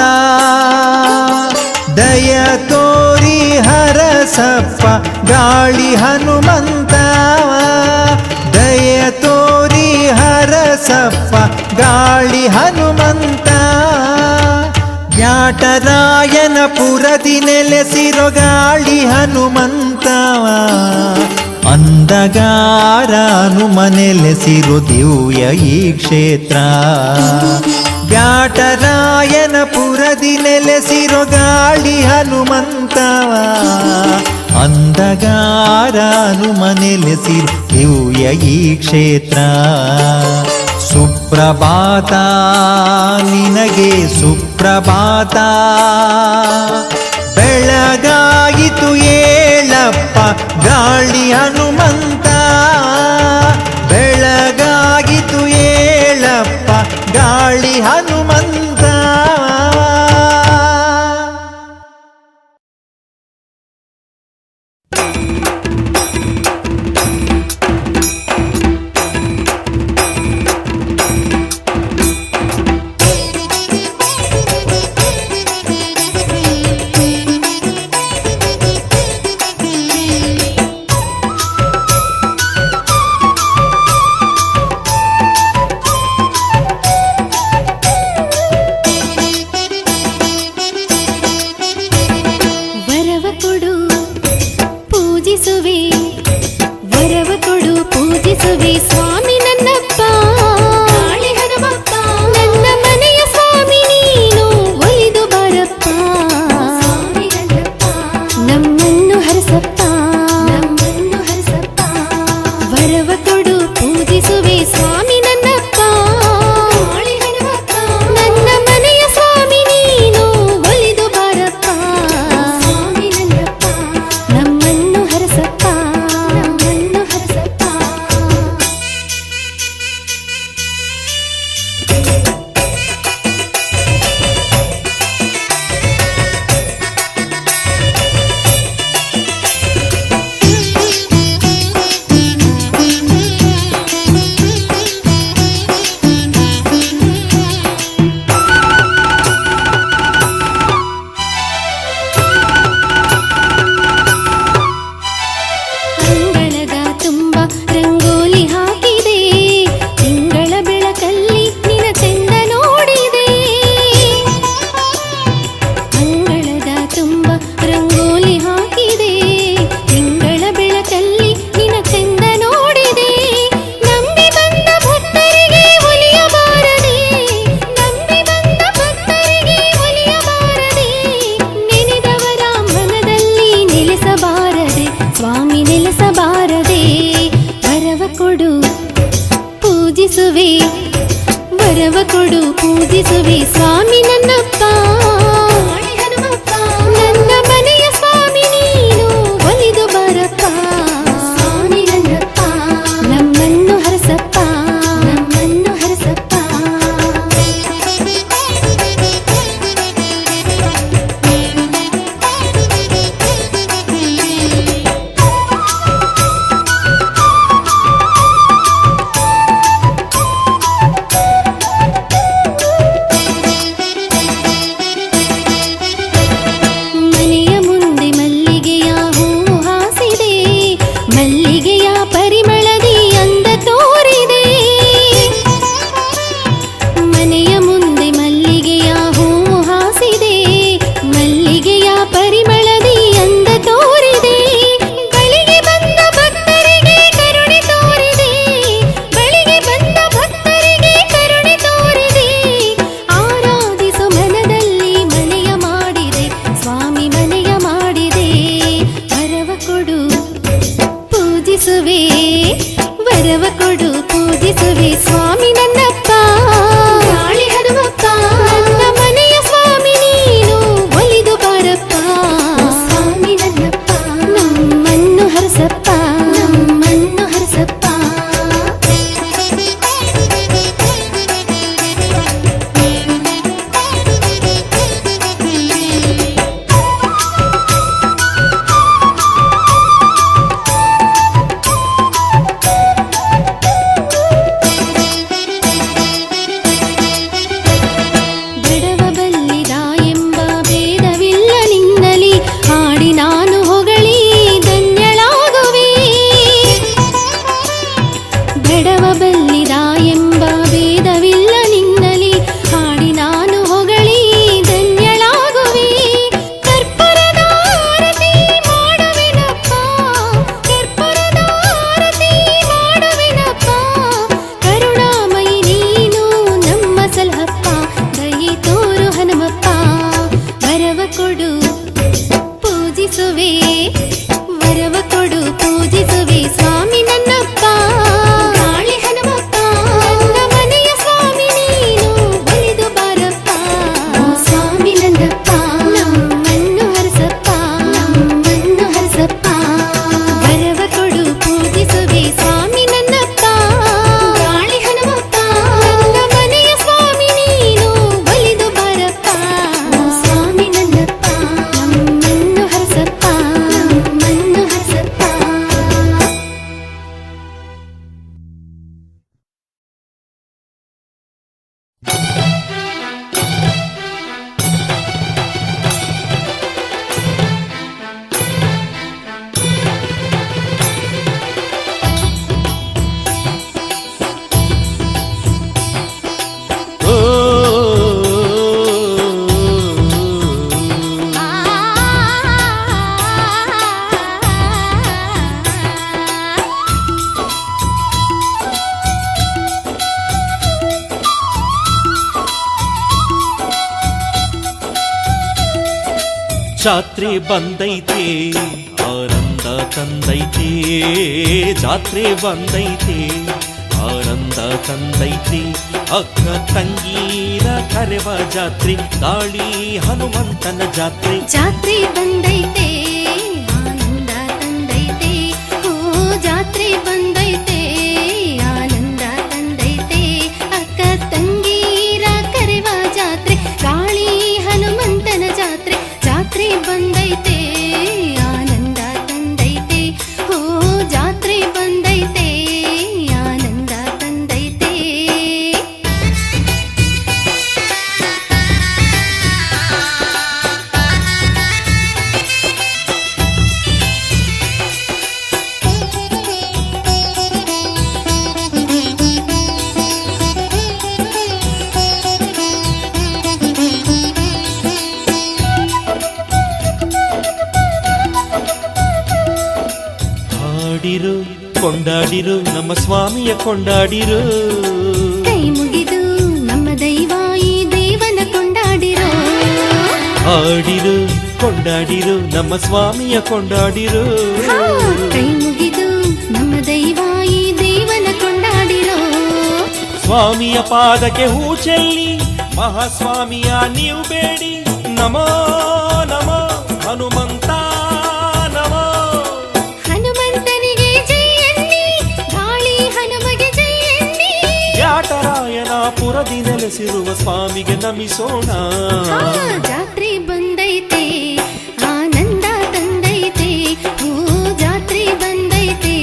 ದಯ ತೋರಿ ಹರಸಪ್ಪ ಗಾಳಿ ಹನುಮಂತ ದಯ ತೋರಿ ಹರಸಪ್ಪ ಗಾಳಿ ಹನುಮಂತ ಬ್ಯಾಟರಾಯನಪುರದಿ ನೆಲೆಸಿರೋ ಗಾಳಿ ಹನುಮಂತ ಅಂಧಗಾರ ಹನುಮ ನೆಲೆಸಿರೋ ದಿವ್ಯ ಈ ಕ್ಷೇತ್ರ ಬ್ಯಾಟರಾಯನಪುರದಿ ನೆಲೆಸಿರೋ ಗಾಳಿ ಹನುಮಂತ ಅಂಧಗಾರ ಹನುಮ ನೆಲೆಸಿರೋ ದಿವ್ಯ ಈ ಕ್ಷೇತ್ರ ಸುಪ್ರಭಾತ ನಿನಗೆ ಸುಪ್ರಭಾತ ಬೆಳಗಾಯಿತು ಏಳಪ್ಪ ಗಾಳಿ ಹನುಮಂತ ಬೆಳಗ ಗಾಳಿ ಹನುಮಂತ. ವರವ ಕೊಡು ಪೂಜಿಸುವೆ, ವರವ ಕೊಡು ಪೂಜಿಸುವೆ ಸ್ವಾಮಿ ನನ್ನಪ್ಪ. ಗಾಳಿ ಹನುಮಪ್ಪ ನನ್ನ ಮನೆಯ ಸ್ವಾಮಿ ನೀನು ಒಲಿದು ಬರಪ್ಪ. ಸ್ವಾಮಿ ನನ್ನಪ್ಪ ನಮ್ಮನ್ನು ಹರಸಪ್ಪ, ನಮ್ಮನ್ನು ಹರಸಪ್ಪ. ವರವ ಕೊಡು ಪೂಜಿಸುವೆ ಸ್ವಾಮಿ ನನ್ನಪ್ಪ. ಗಾಳಿ ಹನುಮಪ್ಪ ನನ್ನ ಮನೆಯ ಸ್ವಾಮಿ ನೀನು ಒಲಿದು ಬರಪ್ಪ. ಸ್ವಾಮಿ ನನ್ನಪ್ಪ ನಮ್ಮನ್ನು ಹರಸಪ್ಪ, ನಮ್ಮನ್ನು ಹರಸಪ್ಪ. ಅಂಗಳದ ತುಂಬ ರಂಗೋಲಿ ಹಾಕಿದೆ, ತಿಂಗಳ ಬೆಳಕಲ್ಲಿ ನಿನ ಚೆಂದ ನೋಡಿದೆ. ಅಂಗಳದ ತುಂಬ ರಂಗೋಲಿ ಹಾಕಿದೆ, ತಿಂಗಳ ಬೆಳಕಲ್ಲಿ ನಿನ ಚೆಂದ ನೋಡಿದೆ. ನಂಬಿ ಬಂದ ಭಕ್ತರಿಗೆ ಒಲಿಯಬಾರದೆ, ನಂಬಿ ಬಂದ ಭಕ್ತರಿಗೆ ಒಲಿಯಬಾರದೆ. ನೆನೆದವರ ಮನದಲ್ಲಿ ನೆಲೆಸಬಾರದೆ, ಸ್ವಾಮಿ ನೆಲೆಸಬಾರದೆ. ವರವ ಕೊಡು ಪೂಜಿಸುವೆ, ವರವ ಕೊಡು ಪೂಜಿಸುವೆ ಸ್ವಾಮಿ ನನ್ನಪ್ಪ. ನನ್ನ ಮನೆಯ ಸ್ವಾಮಿ ನೀನು ಒಲಿದು ಬರಪ್ಪ. ಸ್ವಾಮಿ ನನ್ನಪ್ಪ ನಮ್ಮನ್ನು ಹರಸಪ್ಪ, ನಮ್ಮನ್ನು ಹರಸಪ್ಪ. ಜಾತ್ರೆ ಬಂದೈತೆ ಆನಂದ ತಂದೈತೆ ಜಾತ್ರೆ ಬಂದೈತೆ ಆನಂದ ತಂದೈತೆ ಅಕ್ಕ ತಂಗೀರ ಕರೆವ ಜಾತ್ರೆ ಗಾಳಿ ಹನುಮಂತನ ಜಾತ್ರೆ ಜಾತ್ರೆ ಬಂದೈತೆ ಆನಂದ ತಂದೈತೆ ಓ ಜಾತ್ರೆ ಬಂದೈತೆ ಆನಂದ ತಂದೈತೆ ಅಕ್ಕ ತಂಗೀರ ಕರೆವ ಜಾತ್ರೆ ಗಾಳಿ ಹನುಮಂತನ ಜಾತ್ರೆ ಜಾತ್ರೆ ಬಂದೈತೆ ಆನಂದ ತಂದೈತೆ ಓ ಜಾತ್ರೆ ಬಂದೈತೆ ಆನಂದ ತಂದೈತೆ ಹಾಡಿರು ಕೊಂಡಾಡಿರು ನಮ್ಮ ಸ್ವಾಮಿಯ ಕೊಂಡಾಡಿರು ಕೈ ಮುಗಿದು ನಮ್ಮ ದೈವ ಈ ದೇವನ ಕೊಂಡಾಡಿರೋ ಹಾಡಿರು ಕೊಂಡಾಡಿರು ನಮ್ಮ ಸ್ವಾಮಿಯ ಕೊಂಡಾಡಿರು ಹಾ, ಕೈ ಮುಗಿದು ನಮ್ಮ ದೈವ ಈ ದೇವನ ಕೊಂಡಾಡಿರೋ ಸ್ವಾಮಿಯ ಪಾದಕ್ಕೆ ಹೂ ಚೆಲ್ಲಿ ಮಹಾಸ್ವಾಮಿಯ ನೀವು ಬೇಡಿ ನಮೋ ನಮೋ ಹನುಮಂತ ನಮೋ ಹನುಮಂತನಿಗೆ ಜೈ ಎನ್ನಿ ಗಾಳಿ ಹನುಮಗೆ ಜೈ ಎನ್ನಿ ಯಾಟರಾಯನಪುರದಿ ನೆಲೆಸಿರುವ ಸ್ವಾಮಿಗೆ ನಮಿಸೋಣ ಹಾ, ಜಾತ್ರೆ ಬಂದೈತೆ ಆನಂದ ತಂದೈತೆ ಓ ಜಾತ್ರೆ ಬಂದೈತೆ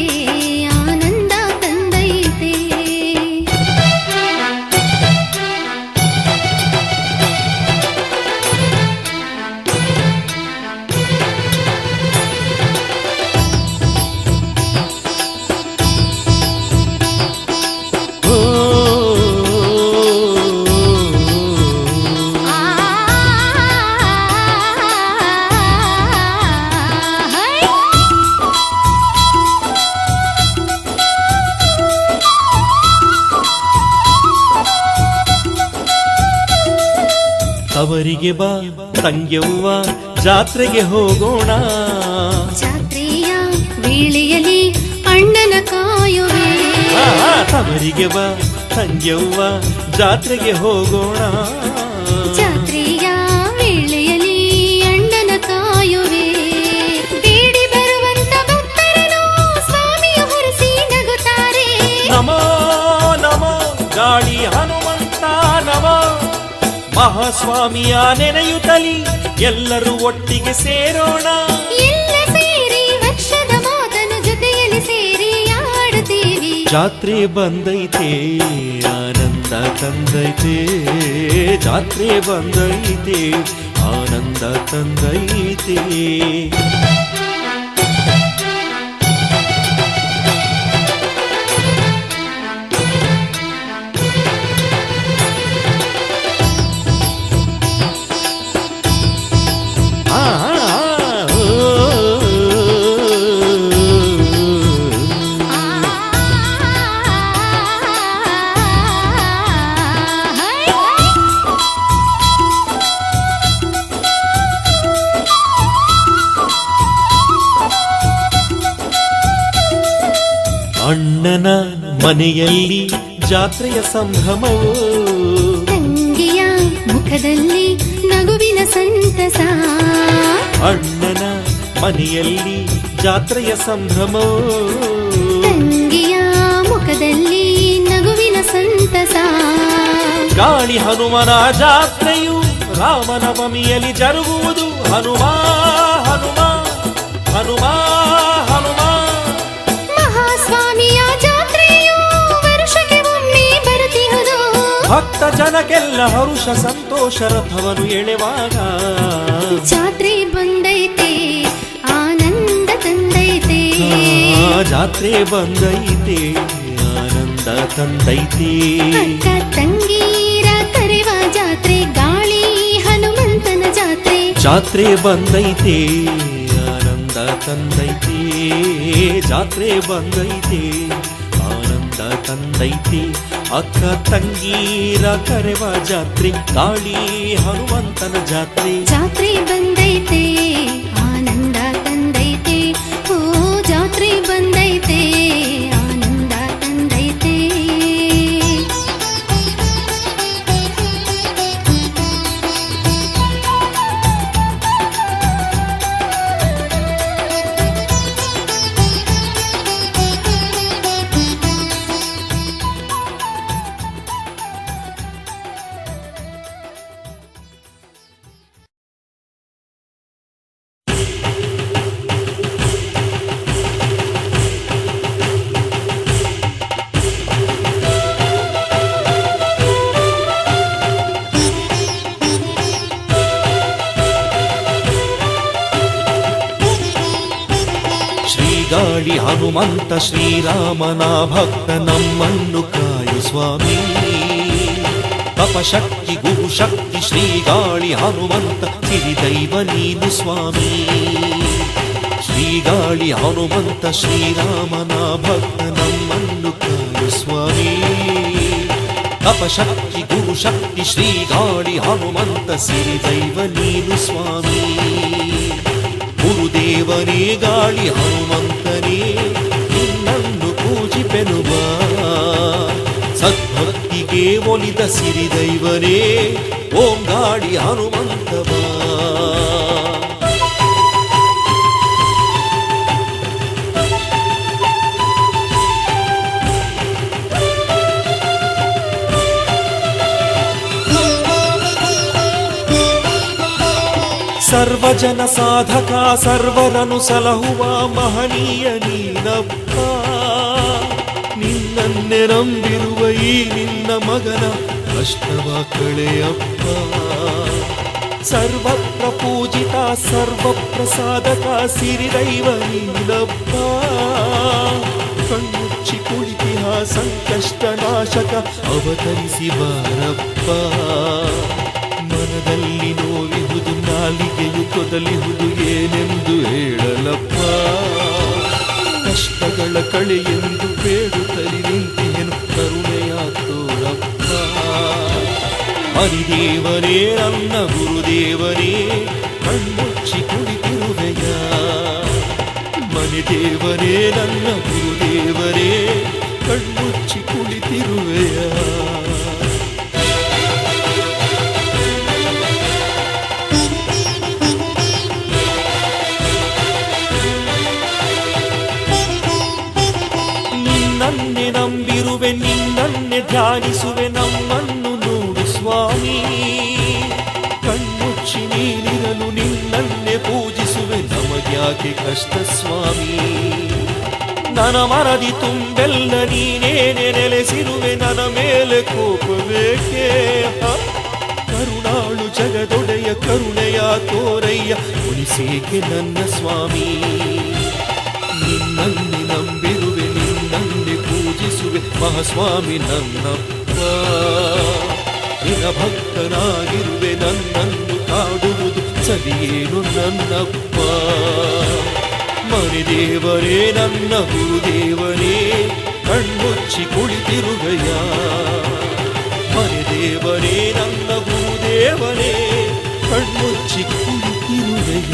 ಆನಂದ ತಂದೈತೆ ಓ, ಆ ಹೈ ಅವರಿಗೆ ಬಾ ತಂಗ್ಯವ್ವ ಜಾತ್ರೆಗೆ ಹೋಗೋಣ ಜಾತ್ರೆಯ ವೇಳೆಯಲ್ಲಿ ಅಣ್ಣನ ಕಾಯುವೆ ತವರಿಗೆ ಬಾ ತಂಗ್ಯವ್ವ ಜಾತ್ರೆಗೆ ಹೋಗೋಣ ಜಾತ್ರೆಯ ವೇಳೆಯಲ್ಲಿ ಅಣ್ಣನ ಕಾಯುವೆ ಬೇಡಿ ಬರುವಂತ ಭಕ್ತರನ್ನು ಸ್ವಾಮಿಯ ಹೊರಸಿ ನಗುತ್ತಾರೆ ನಮೋ ನಮೋ ಗಾಳಿ ಹನುಮಂತ ನಮೋ ಮಹಾಸ್ವಾಮಿಯ ನೆನೆಯುತ್ತಲಿ ಎಲ್ಲರೂ ಒಟ್ಟಿಗೆ ಸೇರೋಣ ಎಲ್ಲ ಸೇರಿ ವರ್ಷದ ಮಾತನ್ನು ಜೊತೆಯಲ್ಲಿ ಸೇರಿ ಆಡುತ್ತೀವಿ ಜಾತ್ರೆ ಬಂದೈತೆ ಆನಂದ ತಂದೈತೆ ಜಾತ್ರೆ ಬಂದೈತೆ ಆನಂದ ತಂದೈತೆ ಆ, ಓ, ಹೈ ಅಣ್ಣನ ಮನೆಯಲ್ಲಿ ಜಾತ್ರೆಯ ಸಂಭ್ರಮವು ತಂಗಿಯ ಮುಖದಲ್ಲಿ ನಗುವಿನ ಸಂತಸ ಅಣ್ಣನ ಮನೆಯಲ್ಲಿ ಜಾತ್ರೆಯ ಸಂಭ್ರಮವು ತಂಗಿಯ ಮುಖದಲ್ಲಿ ನಗುವಿನ ಸಂತಸ ಗಾಳಿ ಹನುಮನ ಜಾತ್ರೆಯು ರಾಮನವಮಿಯಲ್ಲಿ ಜರುಗುವುದು ಹನುಮ ಹನುಮ ಹನುಮ ಹನುಮ ಮಹಾಸ್ವಾಮಿಯ ಜಾತ್ರೆಯು ವರ್ಷಕ್ಕೆ ಒಮ್ಮೆ ಬರುತ್ತಿಹುದು ಭಕ್ತ ಜನಕ್ಕೆಲ್ಲ ಹರುಷ ಸಂತೋಷ ರಥವನ್ನು ಎಳೆವಾಗ ಜಾತ್ರೆ ಬಂದೈತೆ ಆನಂದ ತಂದೈತೆ ಜಾತ್ರೆ ಬಂದೈತೆ ಆನಂದ ತಂದೈತೆ ಅಕ್ಕ ತಂಗೀರ ಕರೆವ ಜಾತ್ರೆ ಗಾಳಿ ಹನುಮಂತನ ಜಾತ್ರೆ ಜಾತ್ರೆ ಬಂದೈತೆ ಆನಂದ ತಂದೈತೆ ಜಾತ್ರೆ ಬಂದೈತೆ ಆನಂದ ತಂದೈತೆ ಅಕ್ಕ ತಂಗೀರ ಕರೆವ ಜಾತ್ರೆ ಗಾಳಿ ಹನುಮಂತನ ಜಾತ್ರೆ. ಜಾತ್ರೆ ಬಂದೈತೆ ಆನಂದ ತಂದೈತೆ, ಓ ಜಾತ್ರೆ ಬಂದೈತೆ ಆನಂದ ತಂದೈತೆ. ಶ್ರೀಗಾಳಿ ಹನುಮಂತ ಶ್ರೀರಾಮನ ಭಕ್ತ ನಮ್ಮನ್ನು ಕಾಯು ಸ್ವಾಮಿ. ತಪಶಕ್ತಿ ಗುರುಶಕ್ತಿ ಶ್ರೀಗಾಳಿ ಹನುಮಂತ ಸಿರಿದೈವ ನೀನು ಸ್ವಾಮಿ. ಶ್ರೀಗಾಳಿ ಹನುಮಂತ ಶ್ರೀರಾಮನ ಭಕ್ತ ನಮ್ಮನ್ನು ಕಾಯು ಸ್ವಾಮಿ. ತಪಶಕ್ತಿ ಗುರುಶಕ್ತಿ ಶ್ರೀಗಾಳಿ ಹನುಮಂತ ಸಿರಿದೈವ ನೀನು ಸ್ವಾಮಿ. ಗುರುದೇವನೇ ಗಾಳಿ ಹನುಮಂತನೇ ನಿನ್ನನ್ನು ಪೂಜಿಪೆನುವ, ಸದ್ಭಕ್ತಿಗೆ ಒಲಿದ ಸಿರಿದೈವನೇ ಓಂ ಗಾಳಿ ಹನುಮಂತವ. ಸರ್ವಜನ ಸಾಧಕ ಸರ್ವರನು ಸಲಹುವ ಮಹನೀಯ ನೀನಪ್ಪ. ನಿನ್ನನ್ನೇ ನಂಬಿರುವ ಈ ನಿನ್ನ ಮಗನ ಕಷ್ಟವ ಕಳೆಯಪ್ಪ. ಸರ್ವತ್ರ ಪೂಜಿತ ಸರ್ವಪ್ರಸಾದಕ ಸಿರಿದೈವ ನೀನಪ್ಪ. ಕಣ್ಣುಚ್ಚಿ ಕುಳಿತಿಹ ಸಂಕಷ್ಟ ನಾಶಕ ಅವತರಿಸಿ ಬಾರಪ್ಪ. ಮನದಲ್ಲಿ ನೋವಿಹುದು ನಾಲಿಗೆಯು ತೊದಲಿಹುದು ಏನೆಂದು ಹೇಳಲಪ್ಪ. ಕಷ್ಟಗಳ ಕಳೆಯೆಂದು ಬೇಡುತ್ತಲಿ ನಿಂತಿಯನು ಕರುಣೆಯ ತೋರಪ್ಪ. ಹರಿದೇವನೇ ನನ್ನ ಗುರುದೇವನೇ ಕಣ್ಣುಚ್ಚಿ ಕುಳಿತಿರುವೆಯ. ಮನೆದೇವನೇ ನನ್ನ ಗುರುದೇವನೇ ಕಣ್ಣುಚ್ಚಿ ಕುಳಿತಿರುವೆಯ. ನಿನ್ನನ್ನೇ ನಂಬಿರುವೆ ನಿನ್ನನ್ನೇ ಧ್ಯಾನಿಸುವೆ ನಮ್ಮನ್ನು ನೋಡು ಸ್ವಾಮಿ. ಕಣ್ಣುಚ್ಚಿ ನೀನಿರಲು ನಿನ್ನನ್ನೇ ಪೂಜಿಸುವೆ ನಮಗ್ಯಾಕೆ ಕಷ್ಟ ಸ್ವಾಮಿ. ನನ್ನ ಮನದಿ ತುಂಬೆಲ್ಲ ನೀನೇನೆ ನೆಲೆಸಿರುವೆ ನನ್ನ ಮೇಲೆ ಕೋಪವೇಕೆ. ಕರುಣಾಳು ಜಗದೊಡೆಯ ಕರುಣೆಯ ತೋರಯ್ಯ ಉಳಿಸೇಕೆ ನನ್ನ ಸ್ವಾಮಿ. ನಿನ್ನನ್ನೇ ನಂಬಿರುವೆ ನಿನ್ನನ್ನೇ ಪೂಜಿಸುವೆ ಮಹಾಸ್ವಾಮಿ ನನ್ನಪ್ಪ. ನಿನ್ನ ಭಕ್ತನಾಗಿರುವೆ ನನ್ನನ್ನು ಕಾಡುವುದು ಸರಿಯೇನು ನನ್ನಪ್ಪ. ಮನೆದೇವರೇ ನನ್ನ ಗುರುದೇವನೇ ಕಣ್ಮುಚ್ಚಿ ಕುಳಿತಿರುವೆಯ. ಮನೆದೇವರೇ ನನ್ನ ಗುರುದೇವನೇ ಕಣ್ಮುಚ್ಚಿ ಕುಳಿತಿರುವೆಯ.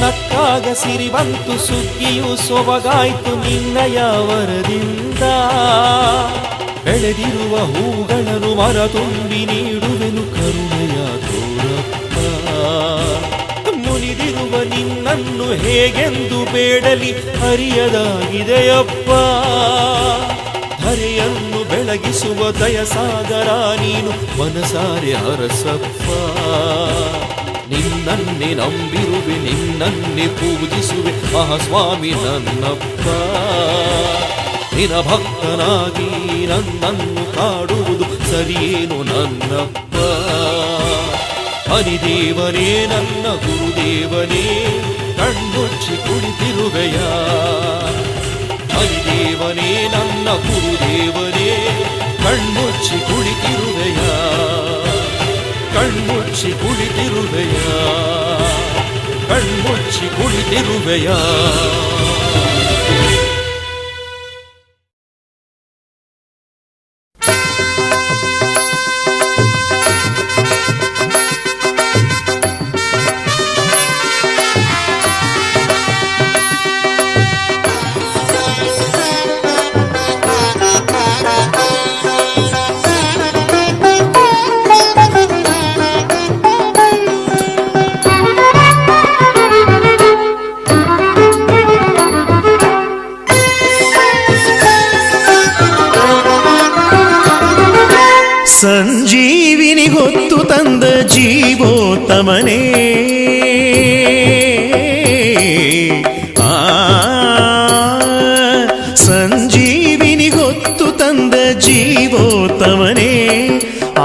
ನಕ್ಕಾಗ ಸಿರಿ ಬಂತು ಸುಗ್ಗಿಯು ಸೊಬಗಾಯ್ತು ನಿನ್ನಯ ವರದಿಂದ. ಬೆಳೆದಿರುವ ಹೂಗಳನ್ನು ಮರ ತುಂಬಿ ನೀಡುವೆನು ಕರುಣೆಯ ತೋರಪ್ಪ. ಮುನಿದಿರುವ ನಿನ್ನನ್ನು ಹೇಗೆಂದು ಬೇಡಲಿ ಅರಿಯದಾಗಿದೆಯಪ್ಪ. ಧರೆಯನ್ನು ಬೆಳಗಿಸುವ ದಯಸಾಗರ ನೀನು ಮನಸಾರೆ ಹರಸಪ್ಪ. ನಿನ್ನನ್ನೇ ನಂಬಿರುವೆ ನಿನ್ನನ್ನೇ ಪೂಜಿಸುವೆ ಮಹಾಸ್ವಾಮಿ ನನ್ನಪ್ಪ. ನಿನ್ನ ಭಕ್ತನಾಗಿ ನನ್ನನ್ನು ಕಾಡುವುದು ಸರಿಯೇನು ನನ್ನಪ್ಪ. ಹರಿದೇವನೇ ನನ್ನ ಗುರುದೇವನೇ ಕಣ್ಣುಚ್ಚಿ ಕುಳಿತಿರುವೆಯ. ಹರಿದೇವನೇ ನನ್ನ ಗುರುದೇವನೇ ಕಣ್ಮುಚ್ಚಿ ಕುಳಿತಿರುವೆಯ ಕಣ್ಮುಚ್ಚಿ ಕುಳಿತಿರುವೆಯ ಕಣ್ಮುಚ್ಚಿ ಕುಳಿತಿರುವೆಯ ಸಂಜೀವಿನಿ ಹೊತ್ತು ತಂದ ಜೀವೋತ್ತಮನೇ ಸಂಜೀವಿನಿ ಹೊತ್ತು ತಂದ ಜೀವೋತ್ತಮನೇ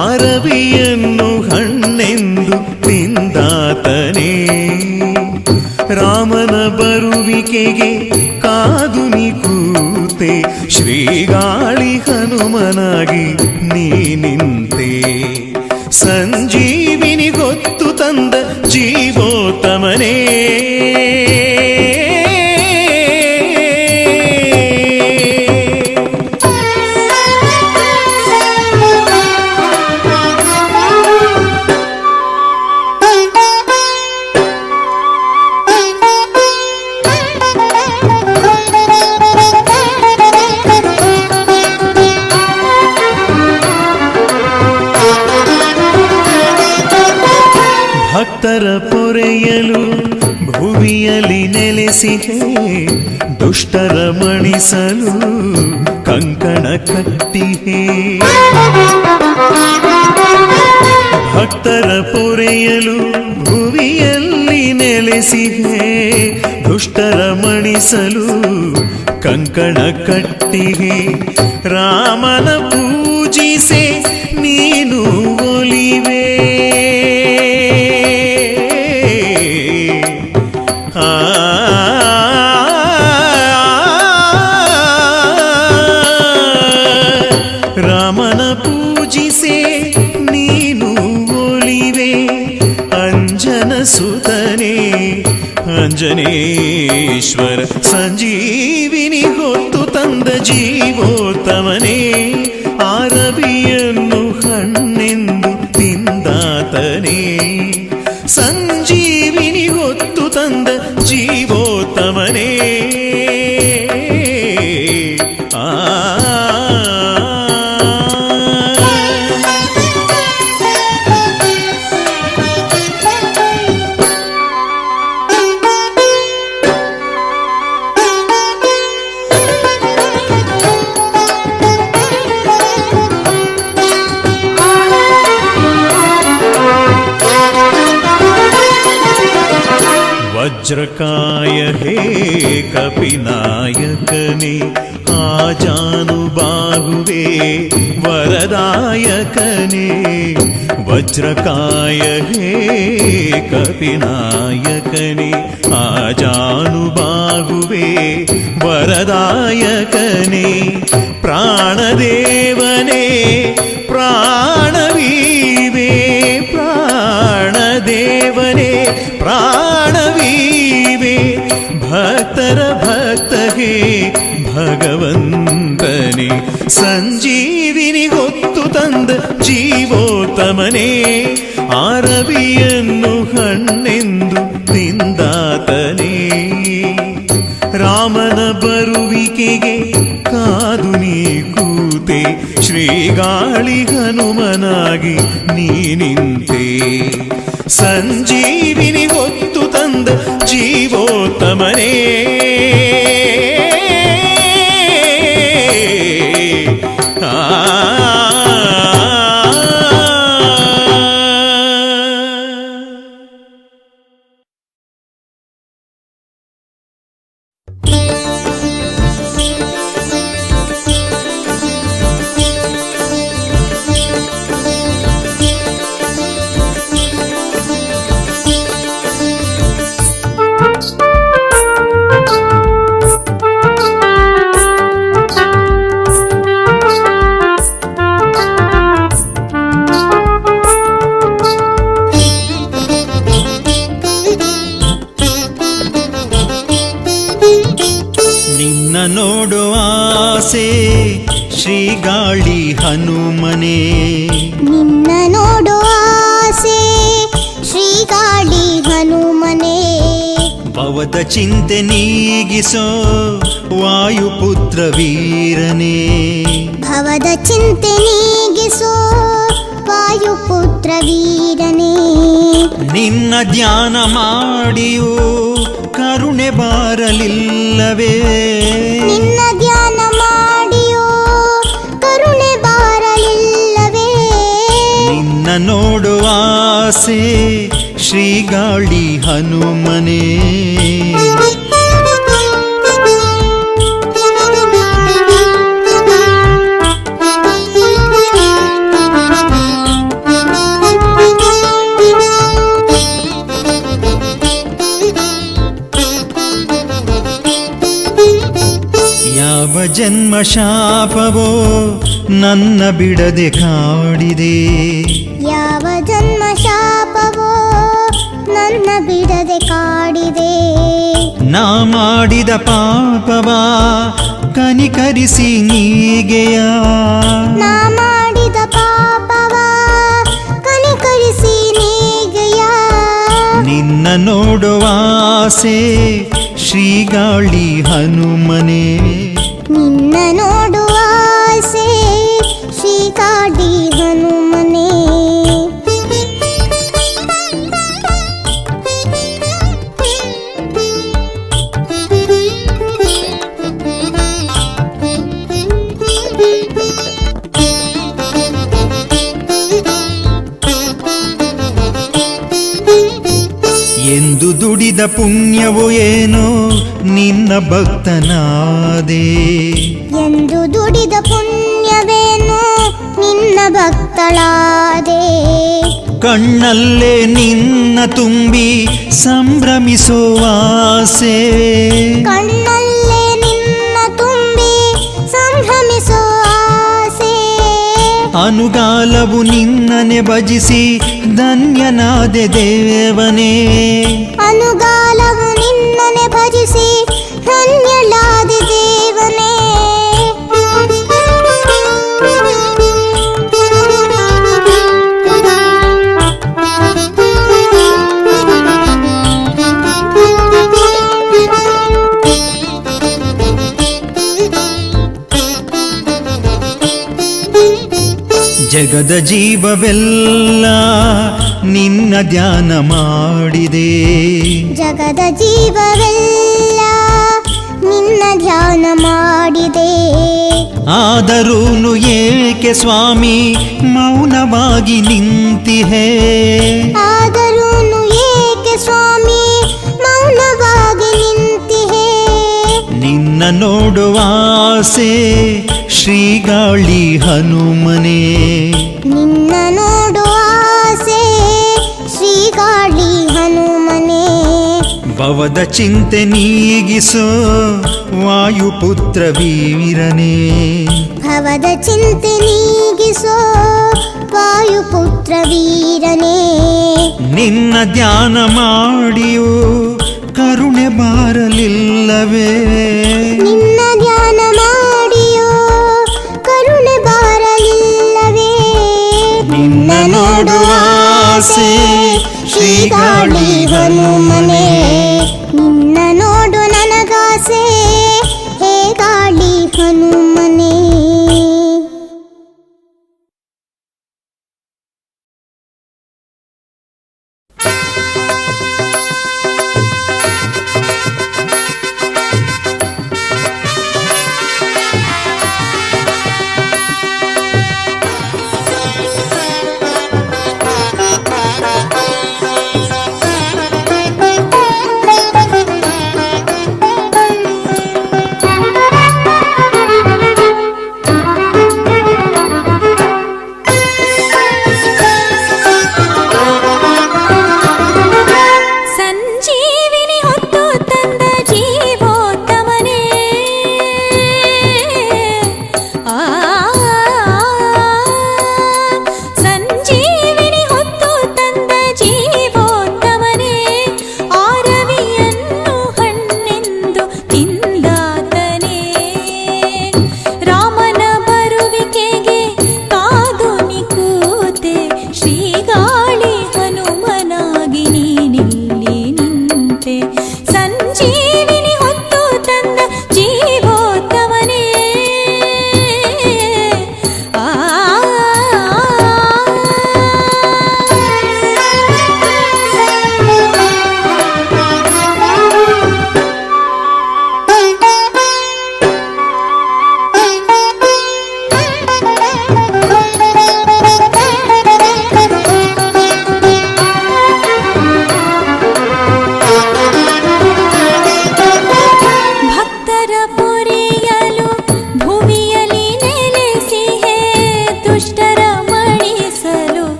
ಆರವಿಯನ್ನು ಹಣ್ಣೆಂದು ತಿಂದಾತನೇ ರಾಮನ ಬರುವಿಕೆಗೆ ಕಾದು ನೀ ಕೂತೆ ಶ್ರೀಗಾಳಿ ಹನುಮನಾಗಿ ನೀ ನಿಂತೆ ಸಂಜೀವಿನಿ ಗೊತ್ತು ತಂದ ಜೀವೋತ್ತಮನೇ ಭಕ್ತರ ಪೊರೆಯಲು ಭುವಿಯಲ್ಲಿ ನೆಲೆಸಿಹೆ ದುಷ್ಟರ ಮಣಿಸಲು ಕಂಕಣ ಕಟ್ಟಿಹೆ ಭಕ್ತರ ಪೊರೆಯಲು ಭುವಿಯಲ್ಲಿ ನೆಲೆಸಿಹೆ ದುಷ್ಟರ ಮಣಿಸಲು ಕಂಕಣ ಕಟ್ಟಿಹೆ ರಾಮನ ಪೂಜಿಸೆ ನೀನು ಒಲಿವೆ ರಾಮನ ಪೂಜಿಸೆ ನೀನು ಒಲಿವೆ ಅಂಜನ ಸುತನೇ ಅಂಜನೇಶ್ವರ ಸಂಜೀವಿನಿ ಹೊತ್ತು ತಂದ ಜೀವೋತ್ತಮನೇ ಆರವಿಯನ್ನು ಹಣ್ಣೆಂದು ತಿಂದಾತನೇ ಸಂಜೀವಿನಿ ಹೊತ್ತು ತಂದ ಜೀವೋತ್ತಮನೇ ವಜ್ರಕಾಯ ಹೇ ಕಪಿನಾಯಕನೇ ಆಜಾನುಬಾಹುವೇ ವರದಾಯಕನೇ ವಜ್ರಕಾಯ ಹೇ ಕಪಿನಾಯಕನೇ ಆಜಾನುಬಾಹುವೇ ವರದಾಯಕನೇ ಪ್ರಾಣದೇವನೇ ಪ್ರಾಣವೀವೇ ಪ್ರಾಣದೇವನೇ ಪ್ರಾಣವೀವೆ ಭಕ್ತರ ಭಕ್ತಗೆ ಭಗವಂತನೇ ಸಂಜೀವಿನಿ ಹೊತ್ತು ತಂದ ಜೀವೋತ್ತಮನೇ ಆರವಿಯನ್ನು ಹಣ್ಣೆಂದು ತಿಂದಾತನೇ ರಾಮನ ಬರುವಿಕೆಗೆ ಕಾದು ನೀ ಕೂತೆ ಶ್ರೀಗಾಳಿ ಹನುಮನಾಗಿ ನೀ ನಿಂತೆ ಸಂಜೀವಿನಿ ಹೊತ್ತು ತಂದ ಜೀವೋತ್ತಮನೇ ಶ್ರೀಗಾಳಿ ಹನುಮನೆ. ನಿನ್ನ ನೋಡೋ ಆಸೆ ಶ್ರೀಗಾಳಿ ಹನುಮನೆ. ಭವದ ಚಿಂತೆ ನೀಗಿಸೋ ವಾಯುಪುತ್ರ ವೀರನೇ. ಭವದ ಚಿಂತೆ ನೀಗಿಸೋ ವಾಯುಪುತ್ರ ವೀರನೇ. ನಿನ್ನ ಧ್ಯಾನ ಮಾಡಿಯೂ ಕರುಣೆ ಬಾರಲಿಲ್ಲವೇ. ನಿನ್ನ ಧ್ಯಾನ ಮಾಡಿಯೋ ಕರುಣೆ ಬಾರಲಿಲ್ಲವೇ. ನಿನ್ನ ನೋಡುವ ಆಸೆ ಶ್ರೀಗಾಳಿ ಹನುಮನೆ. ಯಾವ ಜನ್ಮ ಶಾಪವೋ ನನ್ನ ಬಿಡದೆ ಕಾಡಿದೆ. ಯಾವ ಜನ್ಮ ಶಾಪವೋ ನನ್ನ ಬಿಡದೆ ಕಾಡಿದೆ. ನಾ ಮಾಡಿದ ಪಾಪವ ಕನಿಕರಿಸಿ ನೀಗೆಯ. ನಾ ಮಾಡಿದ ಪಾಪವ ಕನಿಕರಿಸಿ ನೀಗೆಯ. ನಿನ್ನ ನೋಡುವ ಆಸೆ ಶ್ರೀಗಾಳಿ ಹನುಮನೆ. ನಿನ್ನ ನೋಡುವ ಆಸೆ ಶ್ರೀಗಾಳಿ ಹನುಮನೆ. ಎಂದು ದುಡಿದ ಪುಣ್ಯವೋ ಏನೋ ನಿನ್ನ ಭಕ್ತನಾದೆ. ಎಂದು ದುಡಿದ ಪುಣ್ಯವೇನು ನಿನ್ನ ಭಕ್ತಳಾದೆ. ಕಣ್ಣಲ್ಲೇ ನಿನ್ನ ತುಂಬಿ ಸಂಭ್ರಮಿಸುವ ಆಸೆ. ಕಣ್ಣಲ್ಲೇ ನಿನ್ನ ತುಂಬಿ ಸಂಭ್ರಮಿಸೋ ಆಸೆ. ಅನುಗಾಲವು ನಿನ್ನನೆ ಭಜಿಸಿ ಧನ್ಯನಾದೆ ದೇವನೇ. ಅನುಗಾಲವು ನಿನ್ನನೆ ಭಜಿಸಿ ಧನ್ಯಳಾದೆ ದೇವನೇ. ಜಗದ ಜೀವವೆಲ್ಲ ನಿನ್ನ ಧ್ಯಾನ ಮಾಡಿದೆ. ಜಗದ ಜೀವವೆಲ್ಲ ನಿನ್ನ ಧ್ಯಾನ ಮಾಡಿದೆ. ಆದರೂನು ಏಕೆ ಸ್ವಾಮಿ ಮೌನವಾಗಿ ನಿಂತಿಹೆ. ಆದರೂನು ಏಕೆ ಸ್ವಾಮಿ ಮೌನವಾಗಿ ನಿಂತಿಹೆ. ನಿನ್ನ ನೋಡುವ ಆಸೆ ಶ್ರೀಗಾಳಿ ಹನುಮನೆ. ನಿನ್ನ ನೋಡುವ ಆಸೆ ಶ್ರೀಗಾಳಿ ಹನುಮನೆ. ಭವದ ಚಿಂತೆ ನೀಗಿಸೋ ವಾಯುಪುತ್ರ ವೀರನೇ. ಭವದ ಚಿಂತೆ ನೀಗಿಸೋ ವಾಯುಪುತ್ರ ವೀರನೇ. ನಿನ್ನ ಧ್ಯಾನ ಮಾಡಿಯೂ ಕರುಣೆ ಬಾರಲಿಲ್ಲವೇ. ನಿನ್ನ ಧ್ಯಾನ ಮಾಡಿಯೋ ಕರುಣೆ ಬಾರಲಿಲ್ಲವೇ. ನಿನ್ನ ನೋಡುವ ಆಸೆ ಶ್ರೀಗಾಳಿ ಹನುಮನೆ. ನಿನ್ನ ನೋಡು ನನಗಾಸೆ ಹೇ ಗಾಳಿ ಹನುಮನೆ.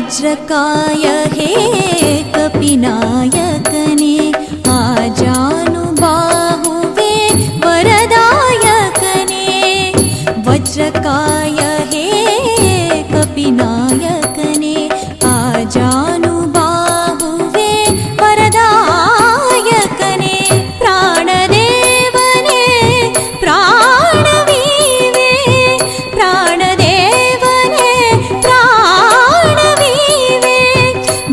ವಜ್ರಕಾಯ ಹೇ ಕಪಿನಾಯಕನೇ ಆಜಾನುಬಾಹುವೆ ವರದಾಯಕನೇ ವಜ್ರಕಾಯ ಹೇ ಕಪಿನಾಯಕನೇ ಆಜಾನುಬಾಹುವೆ ವರದಾಯಕನೇ ಪ್ರಾಣದೇವನೇ ಪ್ರಾಣವೀವೆ ಪ್ರಾಣದೇವನೇ ಪ್ರಾಣವೀವೆ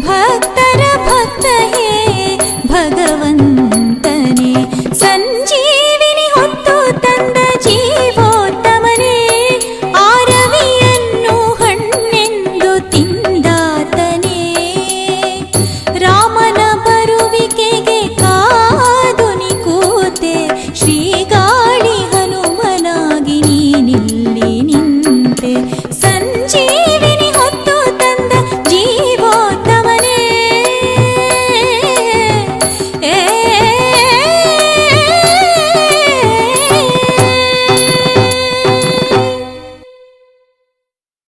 ಭಕ್ತರ ಭಕ್ತ ಹೇ ಭಗವಂತನೇ ಸಂಜೀವಿನಿ ಹೊತ್ತು ತಂದ ಜೀವೋತ್ತಮನೇ ಆರವಿಯನ್ನು ಹಣ್ಣೆಂದು ತಿಂದಾತನೇ ರಾಮನ ಬರುವಿಕೆಗೆ ಕಾದು ನಿ ಕೂತೆ ಶ್ರೀಗಾ